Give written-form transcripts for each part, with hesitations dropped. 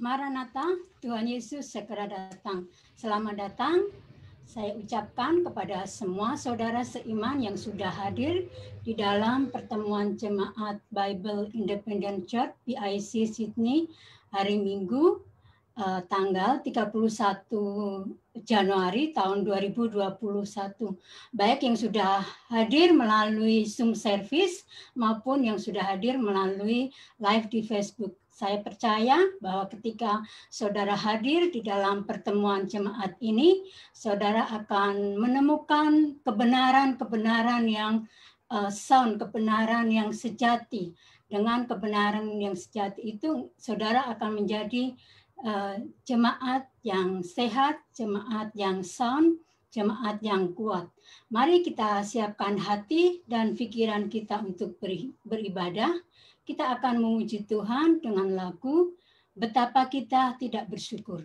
Maranatha, Tuhan Yesus segera datang. Selamat datang. Saya ucapkan kepada semua saudara seiman yang sudah hadir di dalam pertemuan Jemaat Bible Independent Church PIC Sydney hari Minggu tanggal 31 Januari tahun 2021. Baik yang sudah hadir melalui Zoom service maupun yang sudah hadir melalui live di Facebook. Saya percaya bahwa ketika saudara hadir di dalam pertemuan jemaat ini, saudara akan menemukan kebenaran-kebenaran yang sound, kebenaran yang sejati. Dengan kebenaran yang sejati itu, saudara akan menjadi jemaat yang sehat, jemaat yang sound, jemaat yang kuat. Mari kita siapkan hati dan pikiran kita untuk beribadah. Kita akan memuji Tuhan dengan lagu Betapa Kita Tidak Bersyukur.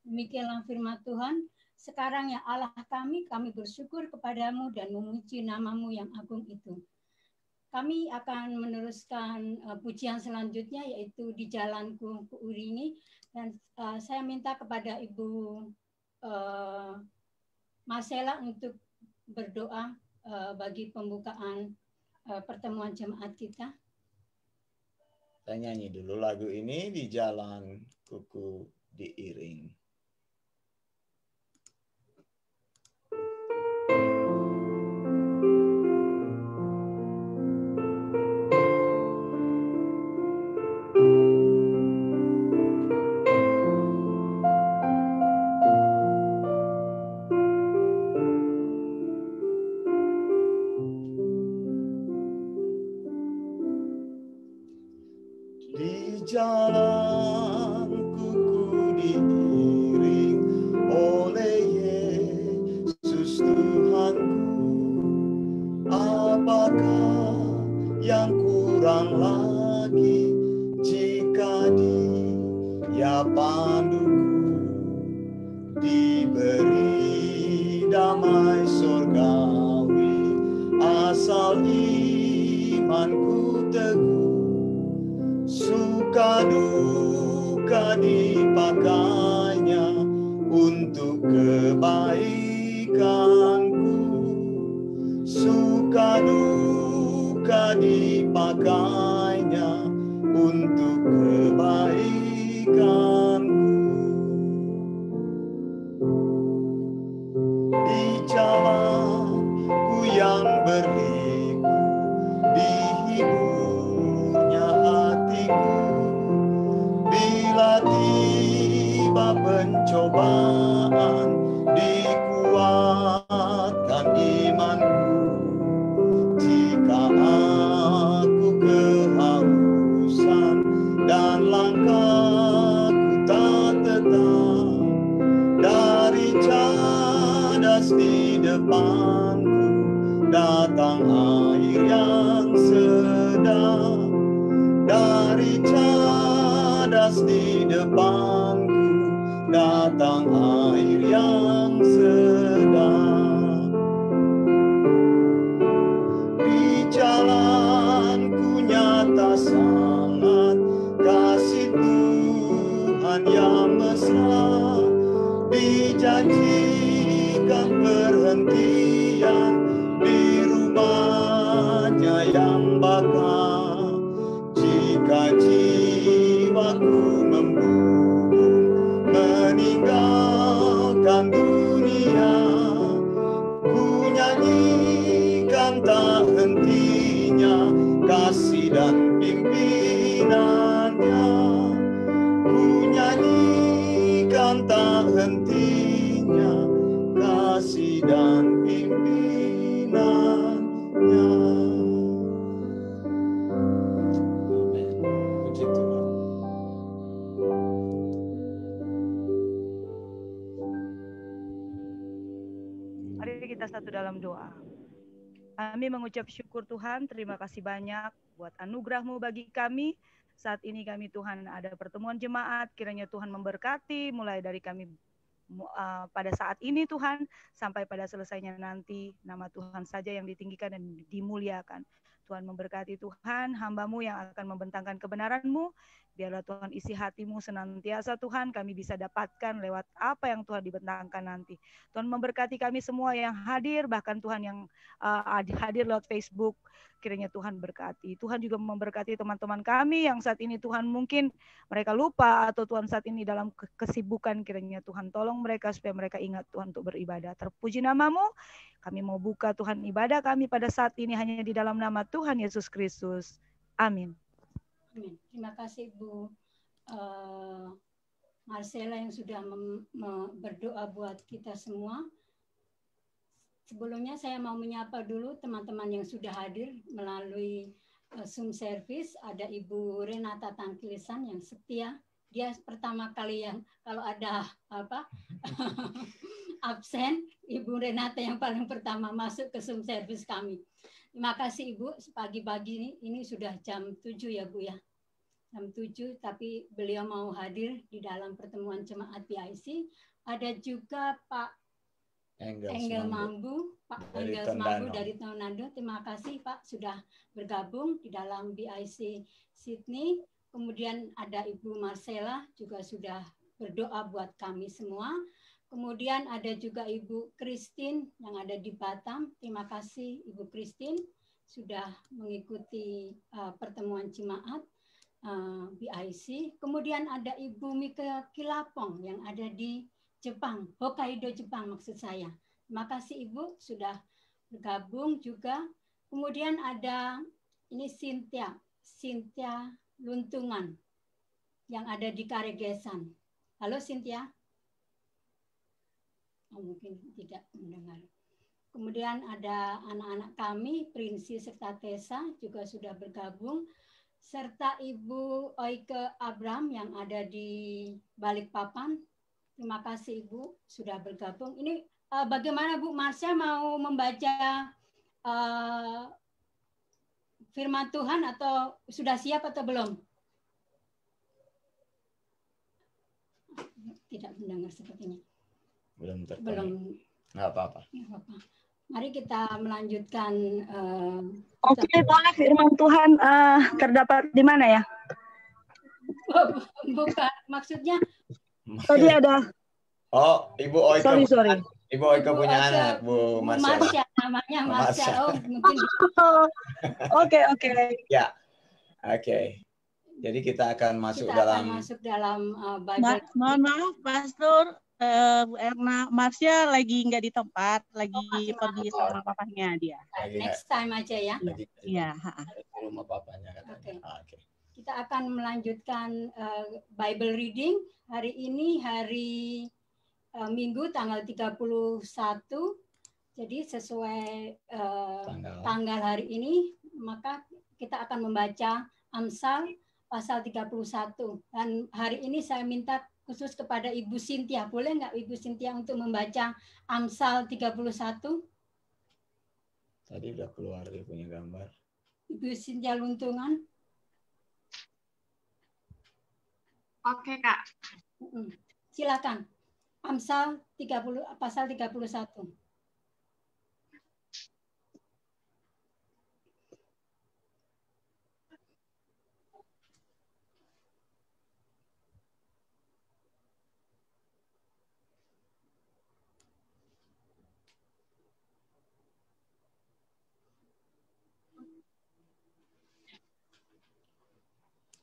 Demikianlah firman Tuhan. Sekarang ya Allah kami bersyukur kepadamu dan memuji namamu yang agung itu. Kami akan meneruskan pujian selanjutnya yaitu Di Jalanku Kuiringi, dan saya minta kepada Ibu Marcella untuk berdoa bagi pembukaan pertemuan jemaat kita. Saya nyanyi dulu lagu ini, Di Jalan Kuku Diiring. Di jalan kuku diiring, panduku, diberi damai surgawi, asal imanku teguh, suka duka dipakainya untuk kebaikanku, suka duka dipakainya untuk kebaikanku. Di jalanku yang berliku, dihiburnya hatiku, bila tiba pencobaan, dikuatkan imanku. Jika aku kehausan dan langkahku tak tetap, dari cadas di depanku datang air yang sedap. Dari cadas di depanku datang air yang sedap. Di jalanku nyata sangat kasih Tuhan yang mesra, dijanjikan perhentian di rumahnya yang bakal. Jika jiwaku membubung meninggalkan dunia, ku nyanyikan tak hentinya kasih dan pimpinannya. Ku nyanyikan tak hentinya kasih dan pimpinannya. Amin. Puji Tuhan. Mari kita satu dalam doa. Kami mengucap syukur Tuhan, terima kasih banyak buat anugerah-Mu bagi kami. Saat ini kami Tuhan ada pertemuan jemaat, kiranya Tuhan memberkati mulai dari kami pada saat ini Tuhan, sampai pada selesainya nanti, nama Tuhan saja yang ditinggikan dan dimuliakan. Tuhan memberkati Tuhan, hamba-Mu yang akan membentangkan kebenaran-Mu, biarlah Tuhan isi hatimu senantiasa Tuhan kami bisa dapatkan lewat apa yang Tuhan dibentangkan nanti. Tuhan memberkati kami semua yang hadir, bahkan Tuhan yang hadir lewat Facebook, kiranya Tuhan berkati. Tuhan juga memberkati teman-teman kami yang saat ini Tuhan mungkin mereka lupa atau Tuhan saat ini dalam kesibukan, kiranya Tuhan tolong mereka supaya mereka ingat Tuhan untuk beribadah. Terpuji nama-Mu, kami mau buka Tuhan ibadah kami pada saat ini hanya di dalam nama Tuhan Yesus Kristus. Amin. Amin. Terima kasih Bu Marcella yang sudah berdoa buat kita semua. Sebelumnya saya mau menyapa dulu teman-teman yang sudah hadir melalui Zoom service. Ada Ibu Renata Tangkilisan yang setia. Dia pertama kali yang kalau ada absen, Ibu Renata yang paling pertama masuk ke Zoom service kami. Terima kasih Ibu, pagi-pagi ini sudah jam 7 ya Bu ya. Jam 7, tapi beliau mau hadir di dalam pertemuan jemaat BIC. Ada juga Pak Engel Mambu, Pak Engel Mambu dari Tonando. Terima kasih Pak sudah bergabung di dalam BIC Sydney. Kemudian ada Ibu Marcella juga sudah berdoa buat kami semua. Kemudian ada juga Ibu Christine yang ada di Batam. Terima kasih Ibu Christine sudah mengikuti pertemuan jemaat BIC. Kemudian ada Ibu Mika Kilapong yang ada di Jepang, Hokkaido Jepang maksud saya. Terima kasih Ibu sudah bergabung juga. Kemudian ada ini Cynthia Luntungan yang ada di Karegesan. Halo Cynthia. Oh, mungkin tidak mendengar. Kemudian ada anak-anak kami, Prinsi serta Tessa juga sudah bergabung, serta Ibu Oike Abram yang ada di Balikpapan. Terima kasih Ibu sudah bergabung. Ini bagaimana Bu Marsha mau membaca firman Tuhan atau sudah siap atau belum? tidak mendengar sepertinya. Belum terkonek. Belum. Nggak apa-apa. Nggak apa-apa. Mari kita melanjutkan. Oke, boleh firman Tuhan terdapat di mana ya? Bukan, maksudnya. Tadi ada. Oh, Ibu Oika. Sorry. Ibu Oika punya anak, Bu Marsha. Marsha, namanya Marsha. Oh, mungkin. Oke. Ya, oke. Jadi kita akan masuk dalam Bible. Mohon maaf, Pastor. Bu Erna, Marsha lagi nggak di tempat, lagi pergi sama papanya dia. Next time aja ya. Iya. Di rumah papanya katanya. Oke. Kita akan melanjutkan Bible reading. Hari ini hari Minggu tanggal 31. Jadi sesuai tanggal hari ini, maka kita akan membaca Amsal pasal 31. Dan hari ini saya minta khusus kepada Ibu Cynthia. Boleh nggak Ibu Cynthia untuk membaca Amsal 31? Tadi udah keluar dia punya gambar. Ibu Cynthia Luntungan. Oke, Kak. Silakan. Amsal 30 pasal 31.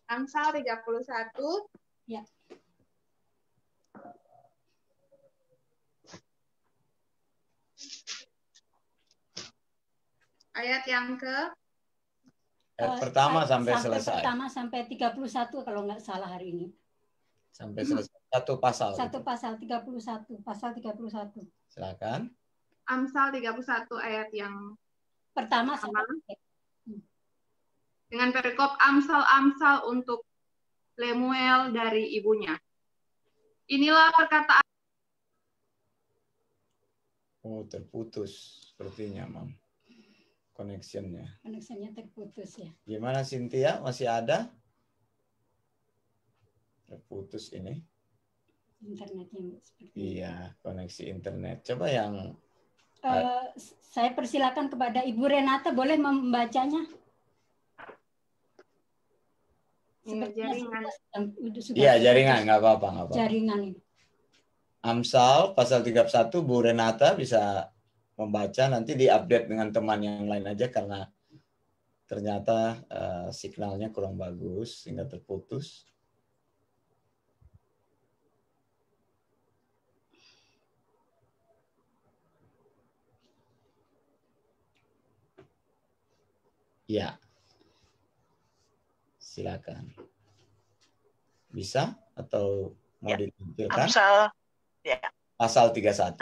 Amsal 31. Ya. Ayat yang ke pertama sampai selesai. Pertama sampai 31 kalau nggak salah hari ini. Sampai selesai satu pasal. Satu pasal 31, pasal 31. Silakan. Amsal 31 ayat yang pertama sampai dengan perikop Amsal untuk Lemuel dari ibunya. Inilah perkataan. Oh, terputus sepertinya, Mam. Connectionnya terputus ya. Gimana Cynthia? Masih ada? Terputus ini. Internetnya seperti iya, koneksi internet. Coba yang saya persilakan kepada Ibu Renata, boleh membacanya? Jaringan. Iya, jaringan, nggak apa-apa. Jaringan ini. Amsal pasal 31, Bu Renata bisa membaca, nanti diupdate dengan teman yang lain aja karena ternyata signalnya kurang bagus sehingga terputus. Ya. Silakan. Bisa atau mau ditampilkan? Amsal, ya. Pasal 31.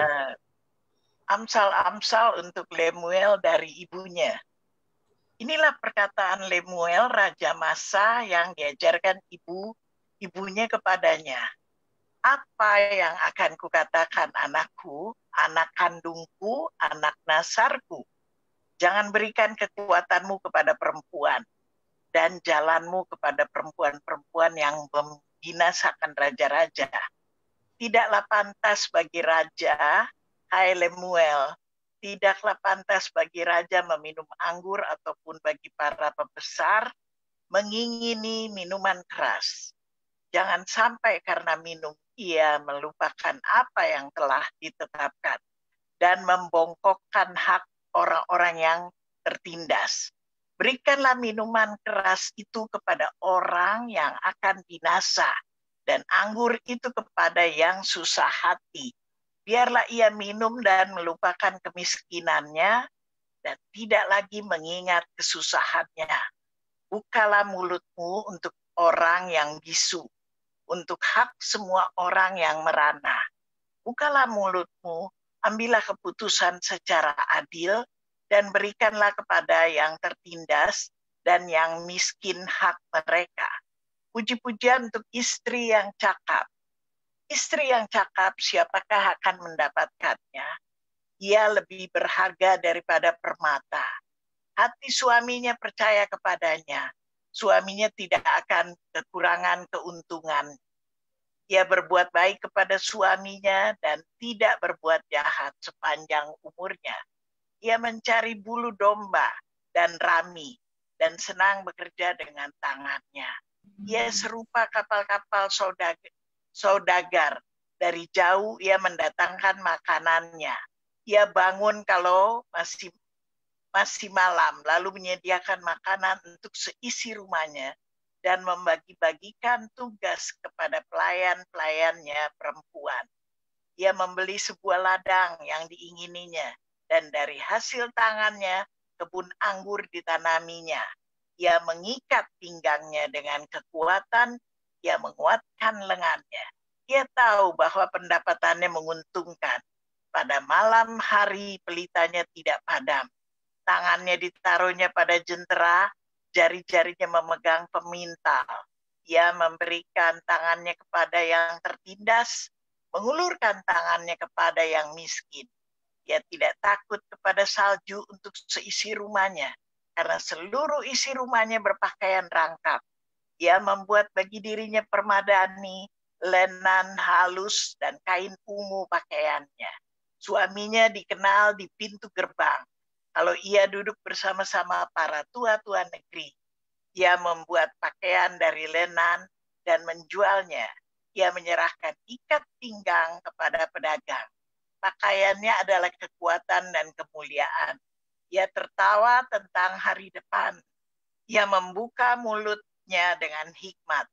Amsal untuk Lemuel dari ibunya. Inilah perkataan Lemuel, Raja Masa yang diajarkan ibunya kepadanya. Apa yang akan kukatakan anakku, anak kandungku, anak nasarku? Jangan berikan kekuatanmu kepada perempuan, dan jalanmu kepada perempuan-perempuan yang membinasakan raja-raja. Tidaklah pantas bagi raja, hai Lemuel, tidaklah pantas bagi raja meminum anggur ataupun bagi para pembesar mengingini minuman keras. Jangan sampai karena minum ia melupakan apa yang telah ditetapkan dan membongkokkan hak orang-orang yang tertindas. Berikanlah minuman keras itu kepada orang yang akan binasa, dan anggur itu kepada yang susah hati. Biarlah ia minum dan melupakan kemiskinannya, dan tidak lagi mengingat kesusahannya. Bukalah mulutmu untuk orang yang bisu, untuk hak semua orang yang merana. Bukalah mulutmu, ambillah keputusan secara adil, dan berikanlah kepada yang tertindas dan yang miskin hak mereka. Puji-pujian untuk istri yang cakap. Istri yang cakap, siapakah akan mendapatkannya? Ia lebih berharga daripada permata. Hati suaminya percaya kepadanya. Suaminya tidak akan kekurangan keuntungan. Ia berbuat baik kepada suaminya dan tidak berbuat jahat sepanjang umurnya. Ia mencari bulu domba dan rami dan senang bekerja dengan tangannya. Ia serupa kapal-kapal saudagar. Dari jauh ia mendatangkan makanannya. Ia bangun kalau masih malam, lalu menyediakan makanan untuk seisi rumahnya dan membagi-bagikan tugas kepada pelayan-pelayannya perempuan. Ia membeli sebuah ladang yang diingininya, dan dari hasil tangannya kebun anggur ditanaminya. Ia mengikat pinggangnya dengan kekuatan, ia menguatkan lengannya. Ia tahu bahwa pendapatannya menguntungkan. Pada malam hari pelitanya tidak padam. Tangannya ditaruhnya pada jentera, jari-jarinya memegang pemintal. Ia memberikan tangannya kepada yang tertindas, mengulurkan tangannya kepada yang miskin. Ia tidak takut kepada salju untuk seisi rumahnya, karena seluruh isi rumahnya berpakaian rangkap. Ia membuat bagi dirinya permadani, lenan halus, dan kain ungu pakaiannya. Suaminya dikenal di pintu gerbang. Kalau ia duduk bersama-sama para tua-tua negeri, ia membuat pakaian dari lenan dan menjualnya. Ia menyerahkan ikat pinggang kepada pedagang. Pakaiannya adalah kekuatan dan kemuliaan. Ia tertawa tentang hari depan. Ia membuka mulutnya dengan hikmat.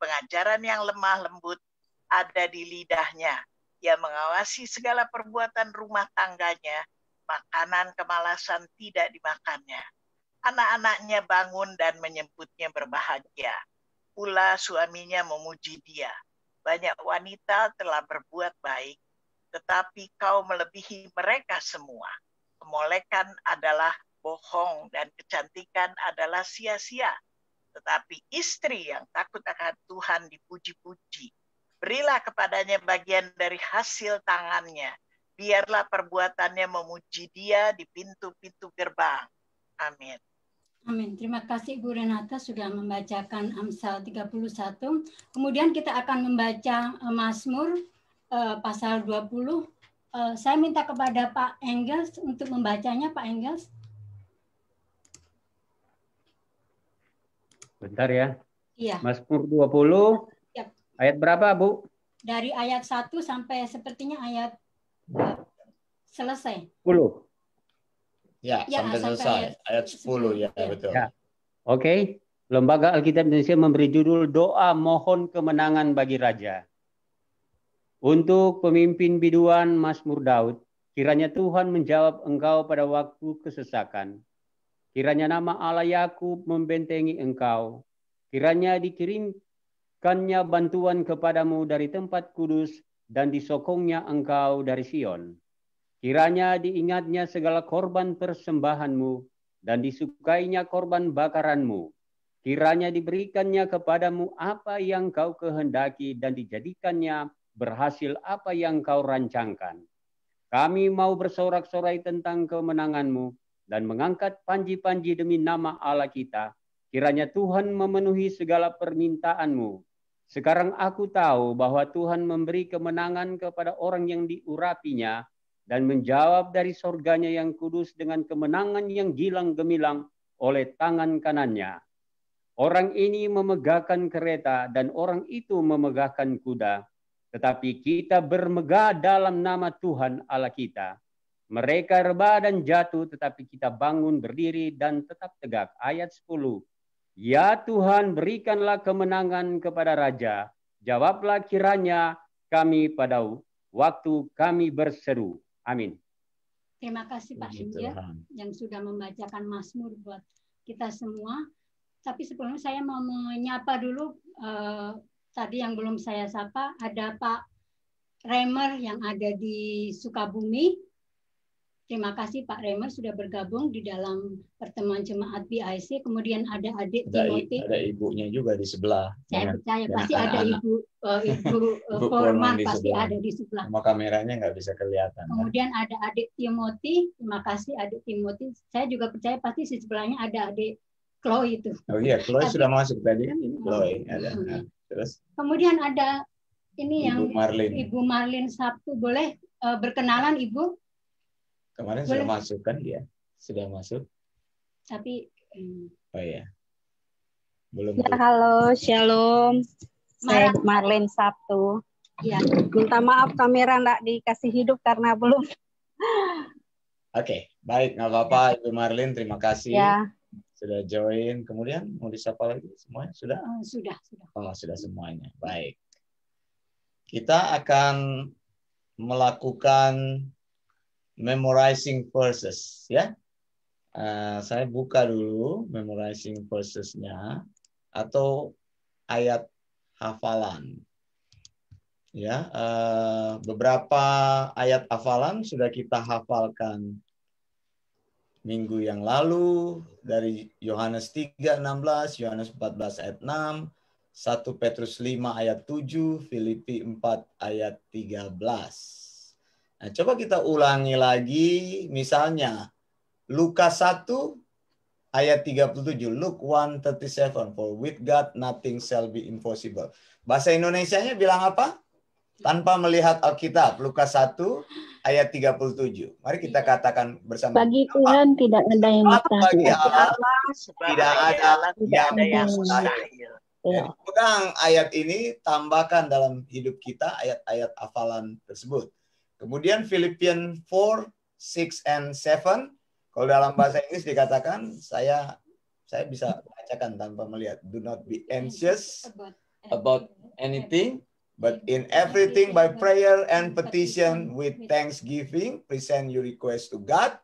Pengajaran yang lemah lembut ada di lidahnya. Ia mengawasi segala perbuatan rumah tangganya. Makanan kemalasan tidak dimakannya. Anak-anaknya bangun dan menyebutnya berbahagia. Pula suaminya memuji dia. Banyak wanita telah berbuat baik, tetapi kau melebihi mereka semua. Kemolekan adalah bohong dan kecantikan adalah sia-sia. Tetapi istri yang takut akan Tuhan dipuji-puji. Berilah kepadanya bagian dari hasil tangannya. Biarlah perbuatannya memuji dia di pintu-pintu gerbang. Amin. Amin. Terima kasih Ibu Renata sudah membacakan Amsal 31. Kemudian kita akan membaca Mazmur pasal 20. Saya minta kepada Pak Engels untuk membacanya, Pak Engels. Bentar ya. Iya. Mazmur 20. Yap. Ayat berapa, Bu? Dari ayat 1 sampai sepertinya ayat selesai. 10. Ya, sampai selesai. Ayat 10 ya, betul. Ya. Oke. Lembaga Alkitab Indonesia memberi judul Doa Mohon Kemenangan bagi Raja. Untuk pemimpin biduan Mazmur Daud, kiranya Tuhan menjawab engkau pada waktu kesesakan. Kiranya nama Allah Yakub membentengi engkau. Kiranya dikirimkannya bantuan kepadamu dari tempat kudus dan disokongnya engkau dari Sion. Kiranya diingatnya segala korban persembahanmu dan disukainya korban bakaranmu. Kiranya diberikannya kepadamu apa yang kau kehendaki dan dijadikannya berhasil apa yang kau rancangkan. Kami mau bersorak-sorai tentang kemenanganmu dan mengangkat panji-panji demi nama Allah kita. Kiranya Tuhan memenuhi segala permintaanmu. Sekarang aku tahu bahwa Tuhan memberi kemenangan kepada orang yang diurapinya dan menjawab dari sorganya yang kudus dengan kemenangan yang gilang gemilang oleh tangan kanannya. Orang ini memegahkan kereta dan orang itu memegahkan kuda. Tetapi kita bermegah dalam nama Tuhan Allah kita. Mereka rebah dan jatuh, tetapi kita bangun berdiri dan tetap tegak. Ayat 10. Ya Tuhan, berikanlah kemenangan kepada Raja. Jawablah kiranya kami pada waktu kami berseru. Amin. Terima kasih Pak Injil yang sudah membacakan Mazmur buat kita semua. Tapi sebelumnya saya mau menyapa dulu tadi yang belum saya sapa, ada Pak Remer yang ada di Sukabumi. Terima kasih Pak Remer sudah bergabung di dalam pertemuan jemaat BIC. Kemudian ada adik Timothy. Ada ibunya juga di sebelah. Saya percaya pasti ada ibu Forman pasti ada di sebelah. Sama kameranya nggak bisa kelihatan. Kemudian ada adik Timothy. Terima kasih adik Timothy. Saya juga percaya pasti di sebelahnya ada adik Chloe itu. Oh iya, Chloe sudah masuk tadi kan ini Chloe ada. Nah, terus. Kemudian ada Ini yang Ibu Marlin Sabtu, boleh berkenalan Ibu? Kemarin boleh. Sudah masuk kan dia? Sudah masuk. Tapi oh ya. Belum. Ya, halo, shalom. Saya Marlin Sabtu. Ya. Minta maaf kamera enggak dikasih hidup karena belum. Oke, baik, nggak apa-apa Ibu Marlin, terima kasih Ya. sudah join. Kemudian mau disapa lagi semuanya? Sudah? Sudah. Oh, sudah semuanya. Baik. Kita akan melakukan memorizing verses, ya. Saya buka dulu memorizing verses-nya atau ayat hafalan. Ya, beberapa ayat hafalan sudah kita hafalkan minggu yang lalu dari Yohanes 3:16, Yohanes 14 ayat 6, 1 Petrus 5 ayat 7, Filipi 4 ayat 13. Nah, coba kita ulangi lagi, misalnya Lukas 1 ayat 37, Luke 1:37, for with God nothing shall be impossible. Bahasa Indonesianya bilang apa? Tanpa melihat Alkitab, Lukas 1 ayat 37. Mari kita katakan bersama. Bagi Tuhan tidak ada yang mustahil. Bagi Allah tidak ada yang mustahil. Pegang ayat ini, tambahkan dalam hidup kita ayat-ayat hafalan tersebut. Kemudian Philippians 4, 6 and 7. Kalau dalam bahasa Inggris dikatakan, saya bisa bacakan tanpa melihat. Do not be anxious about anything, but in everything by prayer and petition with thanksgiving, present your request to God,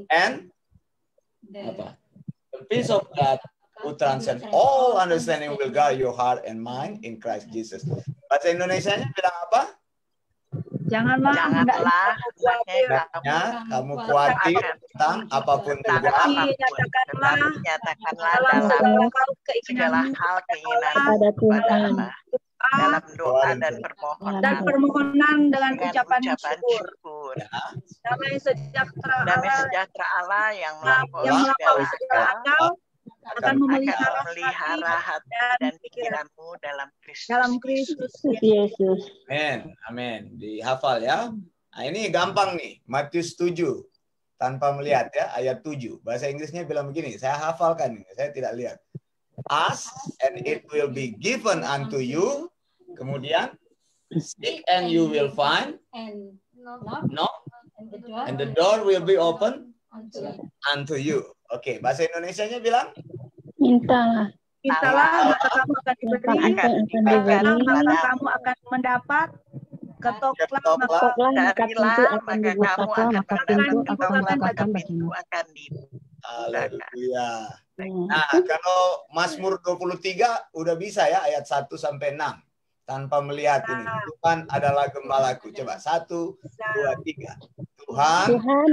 and the peace of God who transcends all understanding will guard your heart and mind in Christ Jesus. Bahasa Indonesianya bilang apa? Janganlah kamu khawatir tentang apapun juga. Nyatakanlah dalam segala hal keinginan pada Tuhan, dalam doa dan permohonan dengan ucapan syukur. Damai sejahtera Allah yang melampaui segala akal akan memelihara hati dan pikiranmu dalam Kristus Yesus. Amin. Dihafal ya. Nah, ini gampang nih. Matius 7 tanpa melihat ya, ayat 7. Bahasa Inggrisnya bilang begini, saya hafalkan ini, saya tidak lihat. Ask and it will be given unto you. Kemudian seek and you will find. And knock and the door will be open unto you. Oke, bahasa Indonesianya bilang? Mintalah. Mintalah, maka kamu akan diberi. Maka kamu akan mendapat. Ketoklah, maka pintu akan dibukakan, maka pintu akan dibuka. Haleluya. Nah, kalau Mazmur 23 udah bisa ya, ayat 1 sampai 6. Tanpa melihat ini. Tuhan adalah gembalaku. Coba 1, 2, 3. Tuhan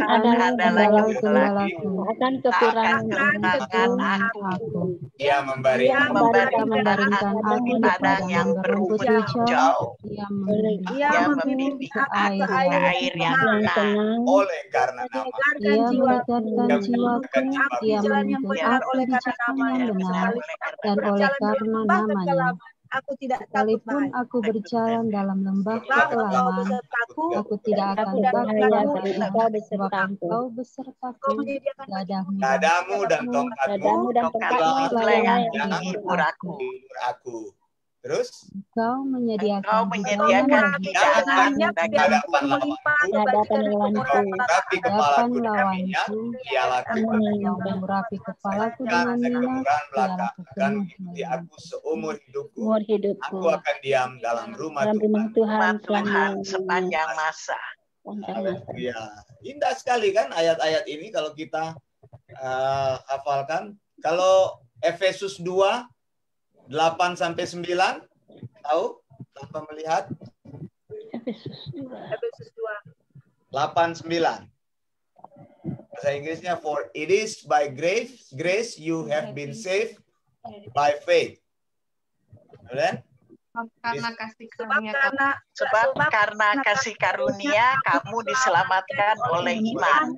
adalah gembalaku, akan kekurangan aku. Dia memberikan aku padang yang berumput hijau. Dia membimbing aku ke air yang tenang. Oleh karena nama. Dia menyegarkan jiwaku. Dia menuntun aku di jalan yang benar, dan oleh karena namanya. Sekalipun aku berjalan dalam lembah kekelaman, aku tidak akan takut, sebab Engkau besertaku. Gadamu dan tongkatmu yang menghibur aku. Terus? Engkau menyediakan hidangan bagi hadapan lawanku. Ialah yang mengurapi kepalaku dengan minyak, ialah di aku seumur hidupku. Aku akan diam dalam rumah Tuhan sepanjang masa. Ya, indah sekali kan ayat-ayat ini kalau kita hafalkan. Kalau Efesus 2 8 sampai 9 tahu tanpa melihat? Efesus 2 8 9. Bahasa Inggrisnya, for it is by grace you have been saved by faith. Benar? Karena kasih karunia kamu diselamatkan oleh iman.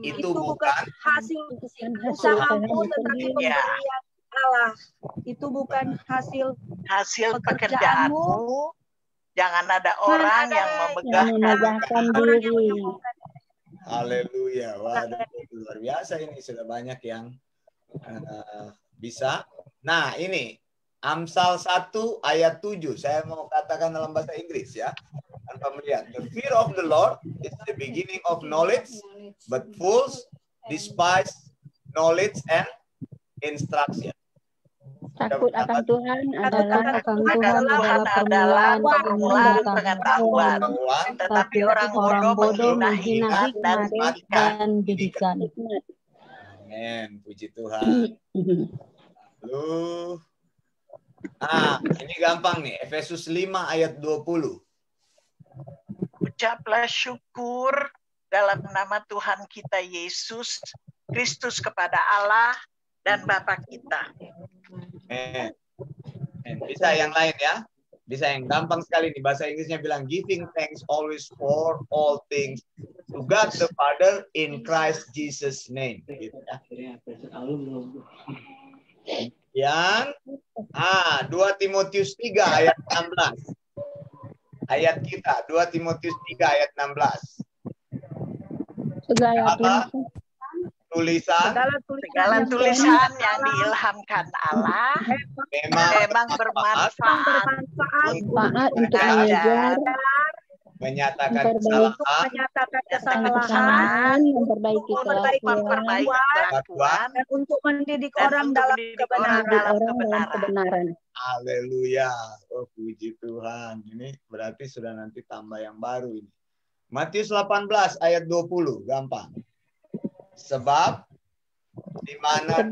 Itu bukan hasil usahamu, tetapi pemberian Allah. Itu bukan hasil pekerjaanmu, Jangan ada orang yang memegahkan diri. Haleluya. Waduh, luar biasa ini. Sudah banyak yang bisa. Nah, ini Amsal 1 ayat 7. Saya mau katakan dalam bahasa Inggris ya. Tanpa melihat. The fear of the Lord is the beginning of knowledge, but fools despise knowledge and instruction. Takut akan Tuhan adalah permulaan pengetahuan, tetapi orang bodoh menghina hikmat dan didikan. Amin, puji Tuhan. Lalu, ini gampang nih, Efesus 5 ayat 20. Ucaplah syukur dalam nama Tuhan kita Yesus Kristus kepada Allah dan Bapa kita. Bisa yang lain ya? Bisa yang gampang sekali nih. Bahasa Inggrisnya bilang giving thanks always for all things to God the Father in Christ Jesus name. Gitu ya. Yang 2 Timotius 3 ayat 16. Ayat kita 2 Timotius 3 ayat 16. Segala tulisan yang diilhamkan Allah memang bermanfaat untuk mengajar, menyatakan kesalahan, memperbaiki kelakuan, dan untuk mendidik orang dalam kebenaran. Haleluya. Oh, puji Tuhan. Ini berarti sudah nanti tambah yang baru ini. Matius 18 ayat 20. Gampang. Sebab di mana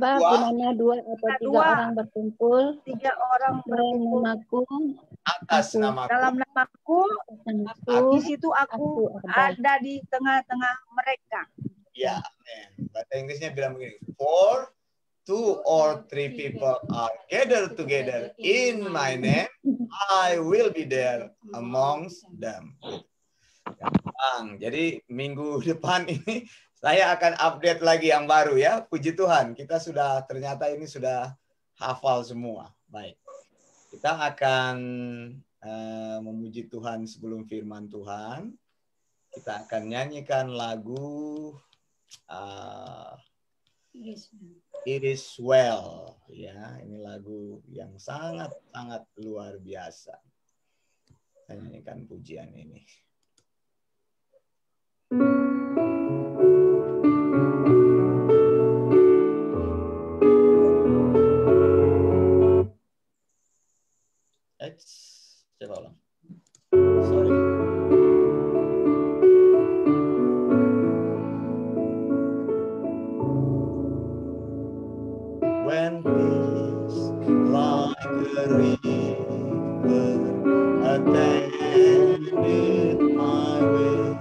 dua atau tiga orang berkumpul, namaku, atas namaku, dalam namaku, di situ aku ada di tengah-tengah mereka. Ya, amin. Bahasa Inggrisnya bilang begini, for 2 or 3 people are gathered together in my name, I will be there amongst them. Gampang. Jadi minggu depan ini saya akan update lagi yang baru ya. Puji Tuhan, kita sudah ternyata ini sudah hafal semua. Baik, kita akan memuji Tuhan sebelum firman Tuhan. Kita akan nyanyikan lagu It is Well. Ya, ini lagu yang sangat luar biasa. Saya nyanyikan pujian ini. Coba ulang. Sorry. When peace like a river attended my way,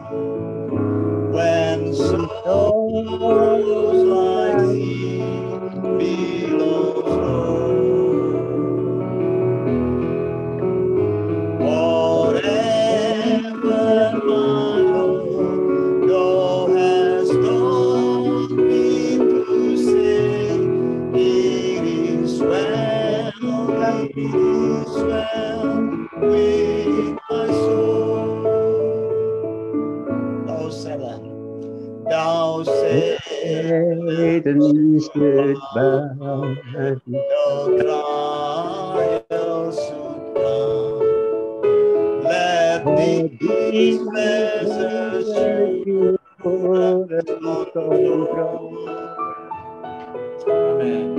when sorrows like sea billows roll, Satan should bow, no trials should come. Let these blessings you Amen.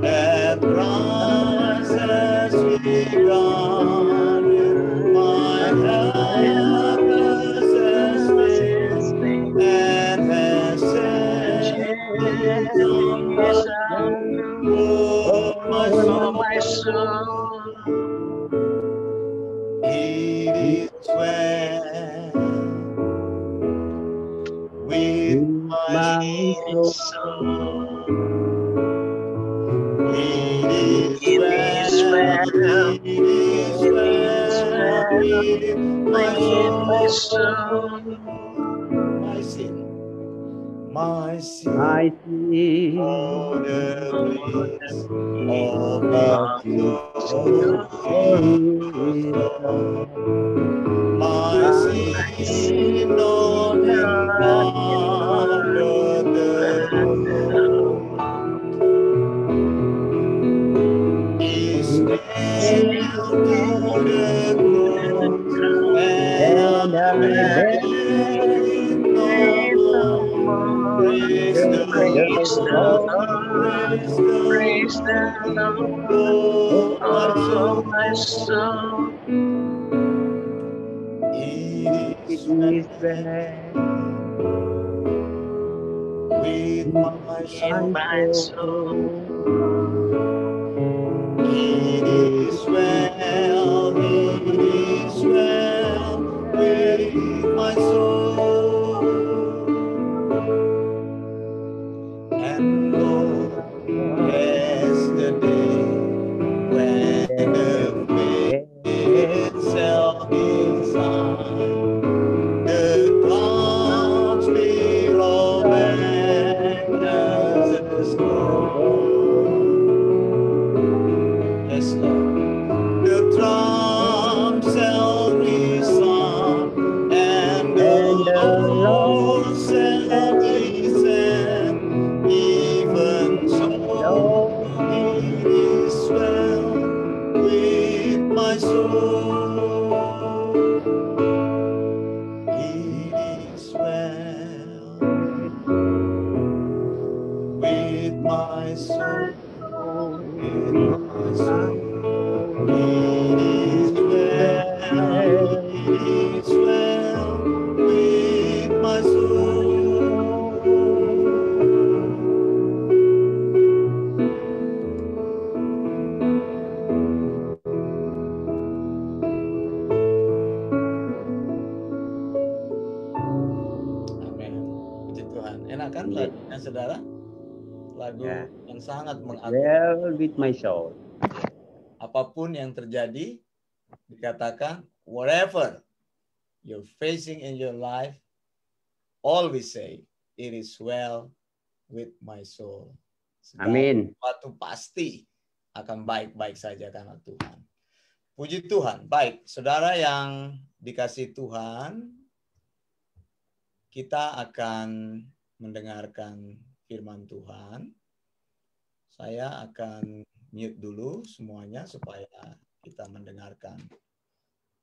At Christ has begun, my helpless estate, and has my soul, it is well with my soul. It is well with my soul. My sin, my sin, my sin, for the grace of my sin not encountered the Lord. Is nailed to the cross, and I bear it no more. Praise the Lord, praise the Lord, oh my soul. It is well with my soul. It is well with my soul. And Lord, yesterday when the faith itself inside, the clouds below Magnus' throne. Yes, Lord. The drums shall resound, and the Lord shall descend. Even so, it is well with my soul. It is well with my soul. With my soul. It is well with my soul. Amin. Puji Tuhan. Enak kan lagunya, saudara? Lagu yang sangat mengagumkan. well with my soul. Apapun yang terjadi, dikatakan whatever you're facing in your life, always say, it is well with my soul. Amin. Sesuatu pasti akan baik-baik saja karena Tuhan. Puji Tuhan. Baik, saudara yang dikasihi Tuhan, kita akan mendengarkan firman Tuhan. Saya akan mute dulu semuanya supaya kita mendengarkan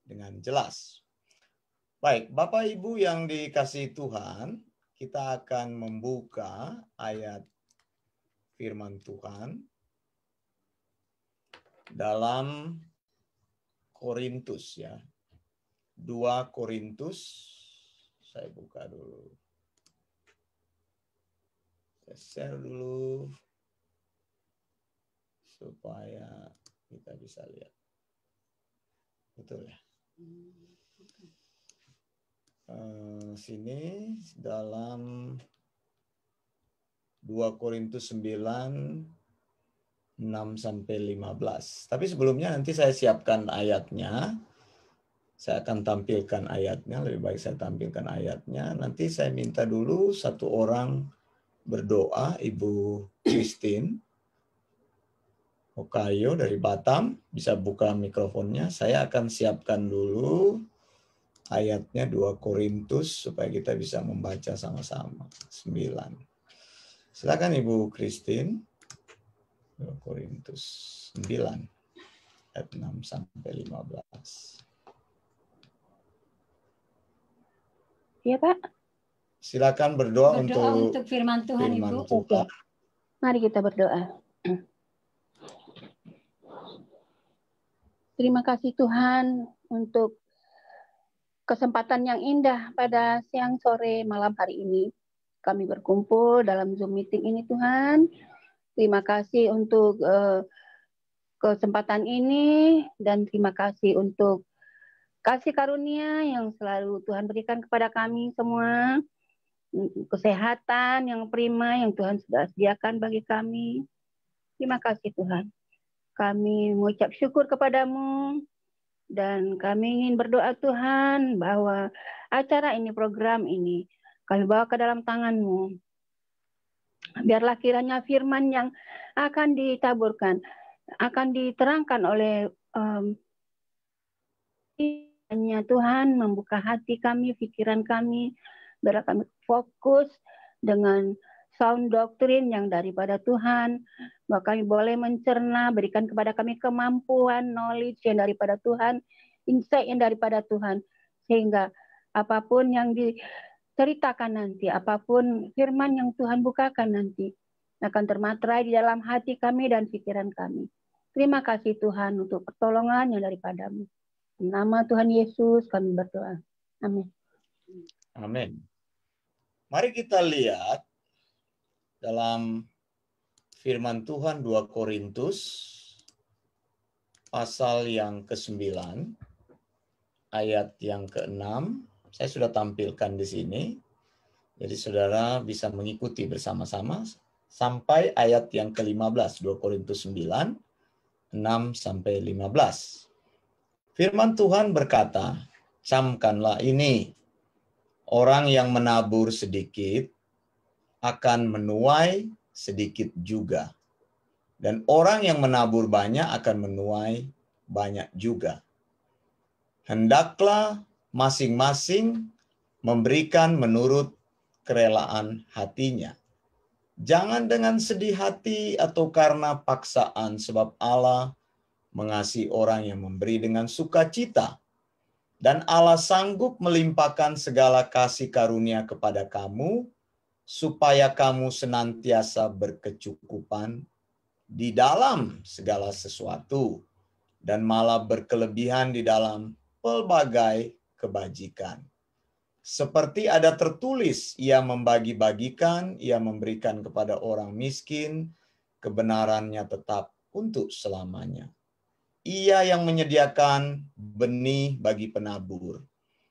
dengan jelas. Baik, Bapak Ibu yang dikasihi Tuhan, kita akan membuka ayat firman Tuhan dalam Korintus ya. 2 Korintus, saya buka dulu. Saya share dulu supaya kita bisa lihat. Betul ya? Sini dalam 2 Korintus 9 6-15. Tapi sebelumnya nanti saya siapkan ayatnya. Saya akan tampilkan ayatnya, lebih baik saya tampilkan ayatnya. Nanti saya minta dulu satu orang berdoa, Ibu Christine Okayo dari Batam, bisa buka mikrofonnya. Saya akan siapkan dulu ayatnya 2 Korintus supaya kita bisa membaca sama-sama. 9. Silakan Ibu Christine. 2 Korintus 9 ayat 6-15. Iya, Pak. Silakan berdoa untuk firman Tuhan, Ibu. Oke. Mari kita berdoa. Terima kasih Tuhan untuk kesempatan yang indah pada siang, sore, malam hari ini. Kami berkumpul dalam Zoom meeting ini Tuhan. Terima kasih untuk kesempatan ini dan terima kasih untuk kasih karunia yang selalu Tuhan berikan kepada kami semua. Kesehatan yang prima yang Tuhan sudah sediakan bagi kami. Terima kasih Tuhan. Kami mengucap syukur kepadamu dan kami ingin berdoa Tuhan bahwa acara ini, program ini kami bawa ke dalam tangan-Mu. Biarlah kiranya firman yang akan ditaburkan, akan diterangkan oleh Tuhan, membuka hati kami, pikiran kami, biarlah kami fokus dengan sound doktrin yang daripada Tuhan, bahwa kami boleh mencerna, berikan kepada kami kemampuan, knowledge yang daripada Tuhan, insight yang daripada Tuhan, sehingga apapun yang diceritakan nanti, apapun firman yang Tuhan bukakan nanti, akan termaterai di dalam hati kami dan pikiran kami. Terima kasih Tuhan untuk pertolongan yang daripadamu. Di nama Tuhan Yesus kami berdoa. Amin. Amin. Mari kita lihat dalam firman Tuhan 2 Korintus pasal yang ke-9 ayat yang ke-6. Saya sudah tampilkan di sini. Jadi saudara bisa mengikuti bersama-sama sampai ayat yang ke-15, 2 Korintus 9 6 sampai 15. Firman Tuhan berkata, "Camkanlah ini, orang yang menabur sedikit akan menuai sedikit juga. Dan orang yang menabur banyak akan menuai banyak juga. Hendaklah masing-masing memberikan menurut kerelaan hatinya. Jangan dengan sedih hati atau karena paksaan, sebab Allah mengasihi orang yang memberi dengan sukacita. Dan Allah sanggup melimpahkan segala kasih karunia kepada kamu, supaya kamu senantiasa berkecukupan di dalam segala sesuatu, dan malah berkelebihan di dalam pelbagai kebajikan. Seperti ada tertulis, ia membagi-bagikan, ia memberikan kepada orang miskin, kebenarannya tetap untuk selamanya. Ia yang menyediakan benih bagi penabur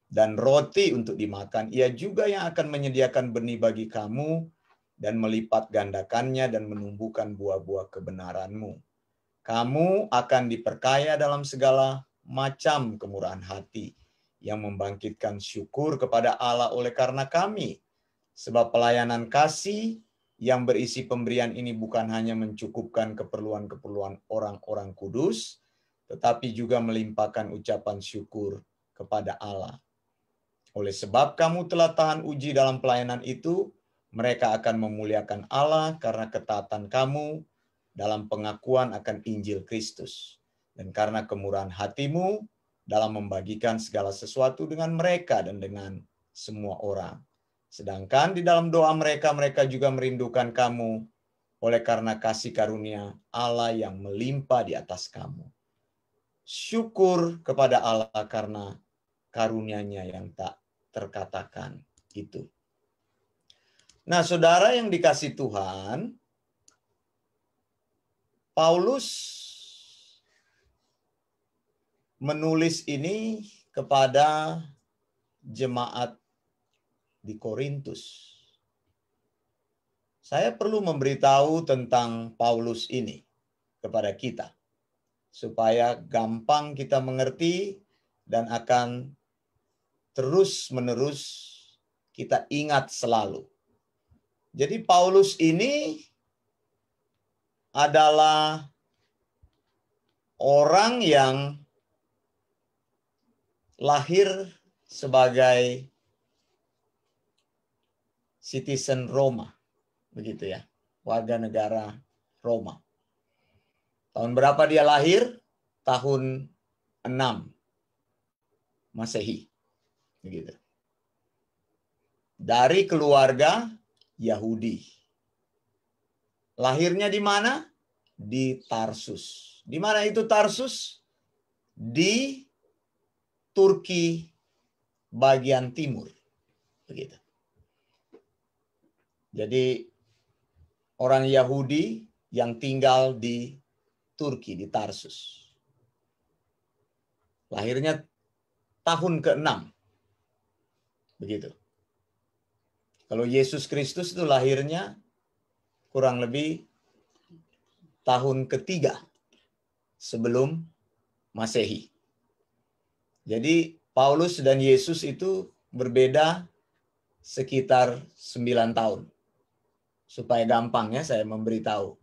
dan roti untuk dimakan, ia juga yang akan menyediakan benih bagi kamu dan melipat gandakannya dan menumbuhkan buah-buah kebenaranmu. Kamu akan diperkaya dalam segala macam kemurahan hati, yang membangkitkan syukur kepada Allah oleh karena kami. Sebab pelayanan kasih yang berisi pemberian ini bukan hanya mencukupkan keperluan-keperluan orang-orang kudus, tetapi juga melimpahkan ucapan syukur kepada Allah. Oleh sebab kamu telah tahan uji dalam pelayanan itu, mereka akan memuliakan Allah karena ketaatan kamu dalam pengakuan akan Injil Kristus. Dan karena kemurahan hatimu dalam membagikan segala sesuatu dengan mereka dan dengan semua orang. Sedangkan di dalam doa mereka, mereka juga merindukan kamu oleh karena kasih karunia Allah yang melimpah di atas kamu. Syukur kepada Allah karena karunia-Nya yang tak terkatakan itu. Nah, saudara yang dikasih Tuhan, Paulus menulis ini kepada jemaat di Korintus. Saya perlu memberitahu tentang Paulus ini kepada kita, supaya gampang kita mengerti dan akan terus-menerus kita ingat selalu. Jadi Paulus ini adalah orang yang lahir sebagai citizen Roma, begitu ya, warga negara Roma. Tahun berapa dia lahir? Tahun 6 Masehi, begitu. Dari keluarga Yahudi. Lahirnya di mana? Di Tarsus. Di mana itu Tarsus? Di Turki bagian timur, begitu. Jadi orang Yahudi yang tinggal di Turki, di Tarsus. Lahirnya tahun ke-6, begitu. Kalau Yesus Kristus itu lahirnya kurang lebih tahun ke-3 sebelum Masehi. Jadi Paulus dan Yesus itu berbeda sekitar 9 tahun. supaya gampangnya saya memberitahu.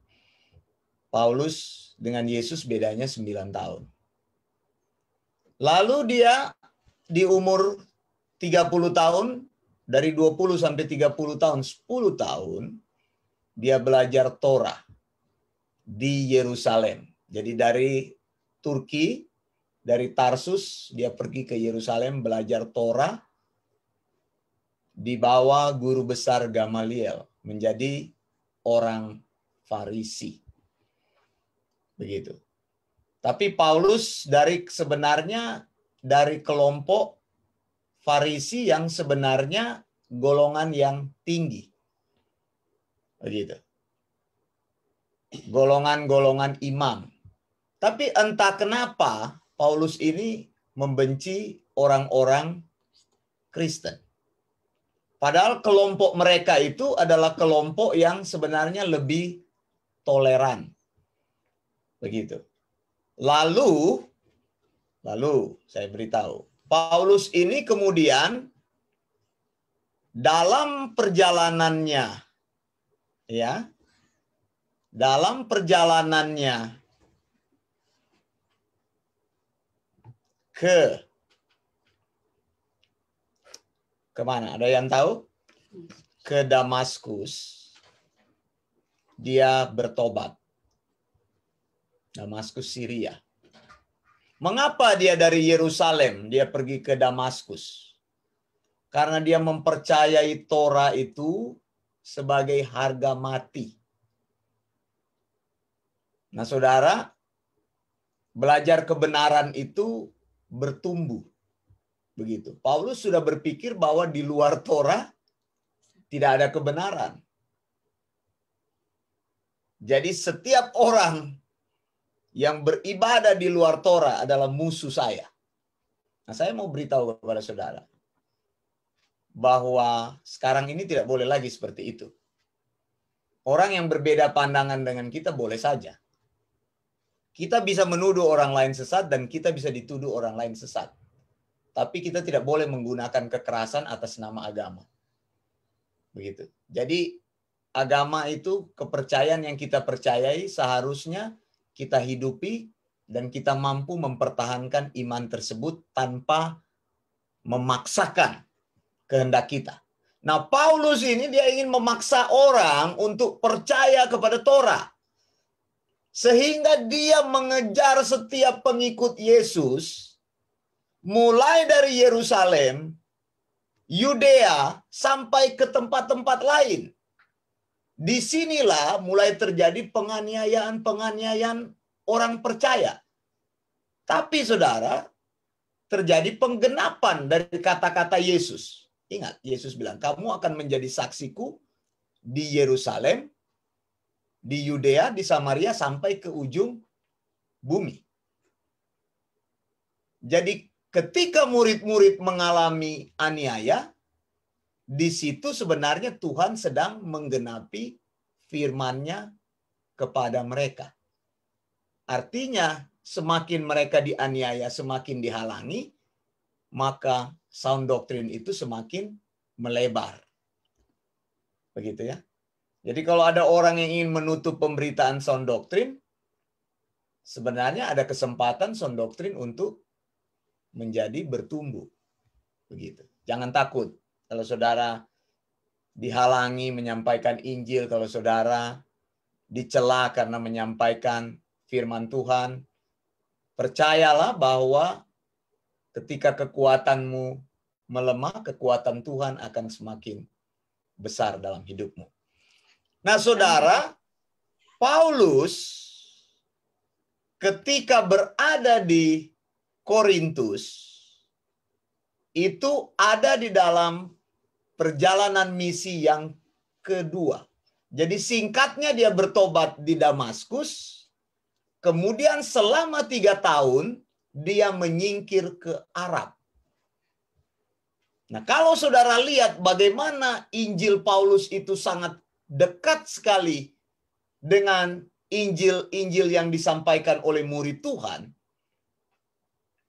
Paulus dengan Yesus bedanya 9 tahun. Lalu dia di umur 30 tahun, dari 20 sampai 30 tahun, 10 tahun, dia belajar Torah di Yerusalem. Jadi dari Turki, dari Tarsus, dia pergi ke Yerusalem belajar Torah di bawah guru besar Gamaliel, menjadi orang Farisi. Begitu. Tapi Paulus sebenarnya dari kelompok Farisi yang sebenarnya golongan yang tinggi. Begitu. Golongan-golongan imam. Tapi entah kenapa Paulus ini membenci orang-orang Kristen. Padahal kelompok mereka itu adalah kelompok yang sebenarnya lebih toleran. Begitu. Lalu saya beritahu, Paulus ini kemudian dalam perjalanannya kemana? Ada yang tahu? Ke Damaskus. Dia bertobat. Damaskus, Syria. Mengapa dia dari Yerusalem, dia pergi ke Damaskus? Karena dia mempercayai Torah itu sebagai harga mati. Nah, saudara, belajar kebenaran itu bertumbuh. Begitu. Paulus sudah berpikir bahwa di luar Torah tidak ada kebenaran. Jadi setiap orang yang beribadah di luar Torah adalah musuh saya. Nah, saya mau beritahu kepada saudara bahwa sekarang ini tidak boleh lagi seperti itu. Orang yang berbeda pandangan dengan kita boleh saja. Kita bisa menuduh orang lain sesat dan kita bisa dituduh orang lain sesat. Tapi kita tidak boleh menggunakan kekerasan atas nama agama. Begitu. Jadi agama itu kepercayaan yang kita percayai seharusnya kita hidupi dan kita mampu mempertahankan iman tersebut tanpa memaksakan kehendak kita. Nah, Paulus ini dia ingin memaksa orang untuk percaya kepada Torah. Sehingga dia mengejar setiap pengikut Yesus mulai dari Yerusalem, Yudea sampai ke tempat-tempat lain. Disinilah mulai terjadi penganiayaan orang percaya. Tapi saudara, terjadi penggenapan dari kata-kata Yesus. Ingat, Yesus bilang, kamu akan menjadi saksiku di Yerusalem, di Yudea, di Samaria, sampai ke ujung bumi. Jadi ketika murid-murid mengalami aniaya, di situ sebenarnya Tuhan sedang menggenapi firman-Nya kepada mereka. Artinya, semakin mereka dianiaya, semakin dihalangi, maka sound doctrine itu semakin melebar. Begitu ya. Jadi kalau ada orang yang ingin menutup pemberitaan sound doctrine, sebenarnya ada kesempatan sound doctrine untuk menjadi bertumbuh. Begitu. Jangan takut. Kalau saudara dihalangi menyampaikan Injil, kalau saudara dicela karena menyampaikan firman Tuhan, percayalah bahwa ketika kekuatanmu melemah, kekuatan Tuhan akan semakin besar dalam hidupmu. Nah, saudara, Paulus ketika berada di Korintus, itu ada di dalam perjalanan misi yang kedua. Jadi singkatnya dia bertobat di Damaskus, kemudian selama 3 tahun dia menyingkir ke Arab. Nah, kalau saudara lihat bagaimana Injil Paulus itu sangat dekat sekali dengan Injil-Injil yang disampaikan oleh murid Tuhan,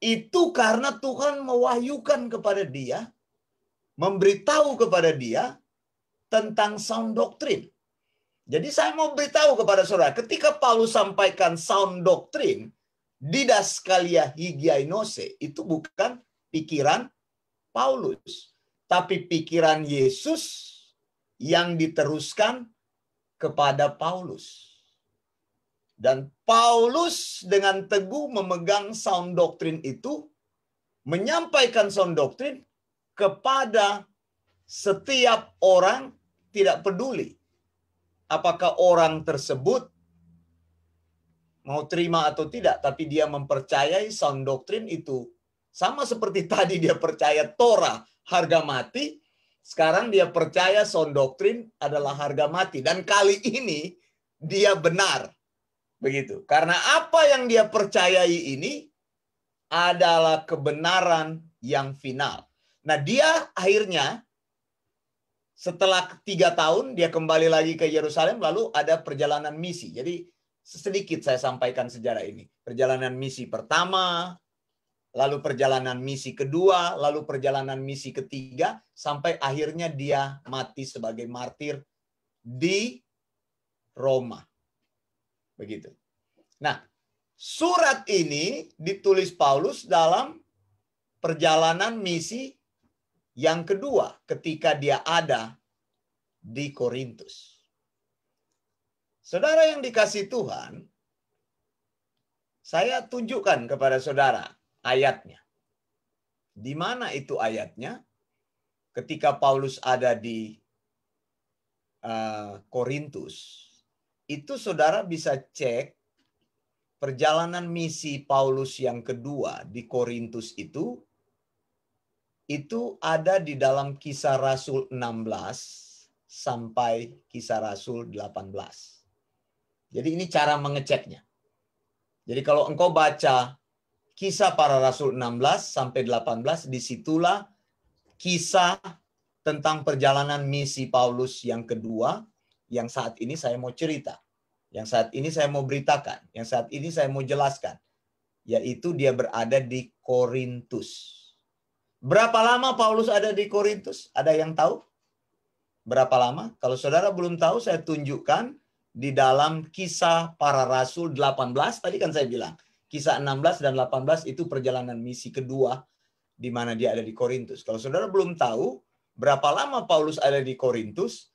itu karena Tuhan mewahyukan kepada dia, memberitahu kepada dia tentang sound doctrine. Jadi saya mau beritahu kepada saudara, ketika Paulus sampaikan sound doctrine, didaskalia hygiainose, itu bukan pikiran Paulus, tapi pikiran Yesus yang diteruskan kepada Paulus. Dan Paulus dengan teguh memegang sound doctrine itu, menyampaikan sound doctrine kepada setiap orang, tidak peduli apakah orang tersebut mau terima atau tidak, tapi dia mempercayai sound doctrine itu. Sama seperti tadi dia percaya Torah harga mati, sekarang dia percaya sound doctrine adalah harga mati. Dan kali ini dia benar. Begitu. Karena apa yang dia percayai ini adalah kebenaran yang final. Nah, dia akhirnya setelah 3 tahun dia kembali lagi ke Yerusalem, lalu ada perjalanan misi. Jadi sedikit saya sampaikan sejarah ini. Perjalanan misi pertama, lalu perjalanan misi kedua, lalu perjalanan misi ketiga, sampai akhirnya dia mati sebagai martir di Roma. Begitu. Nah, surat ini ditulis Paulus dalam perjalanan misi yang kedua ketika dia ada di Korintus. Saudara yang dikasihi Tuhan, saya tunjukkan kepada saudara ayatnya. Di mana itu ayatnya? Ketika Paulus ada di Korintus, itu saudara bisa cek perjalanan misi Paulus yang kedua di Korintus itu ada di dalam Kisah Rasul 16 sampai Kisah Rasul 18. Jadi ini cara mengeceknya. Jadi kalau engkau baca Kisah Para Rasul 16 sampai 18, disitulah kisah tentang perjalanan misi Paulus yang kedua, yang saat ini saya mau cerita. Yang saat ini saya mau beritakan. Yang saat ini saya mau jelaskan. Yaitu dia berada di Korintus. Berapa lama Paulus ada di Korintus? Ada yang tahu? Berapa lama? Kalau saudara belum tahu, saya tunjukkan di dalam Kisah Para Rasul 18. Tadi kan saya bilang, Kisah 16 dan 18 itu perjalanan misi kedua di mana dia ada di Korintus. Kalau saudara belum tahu berapa lama Paulus ada di Korintus,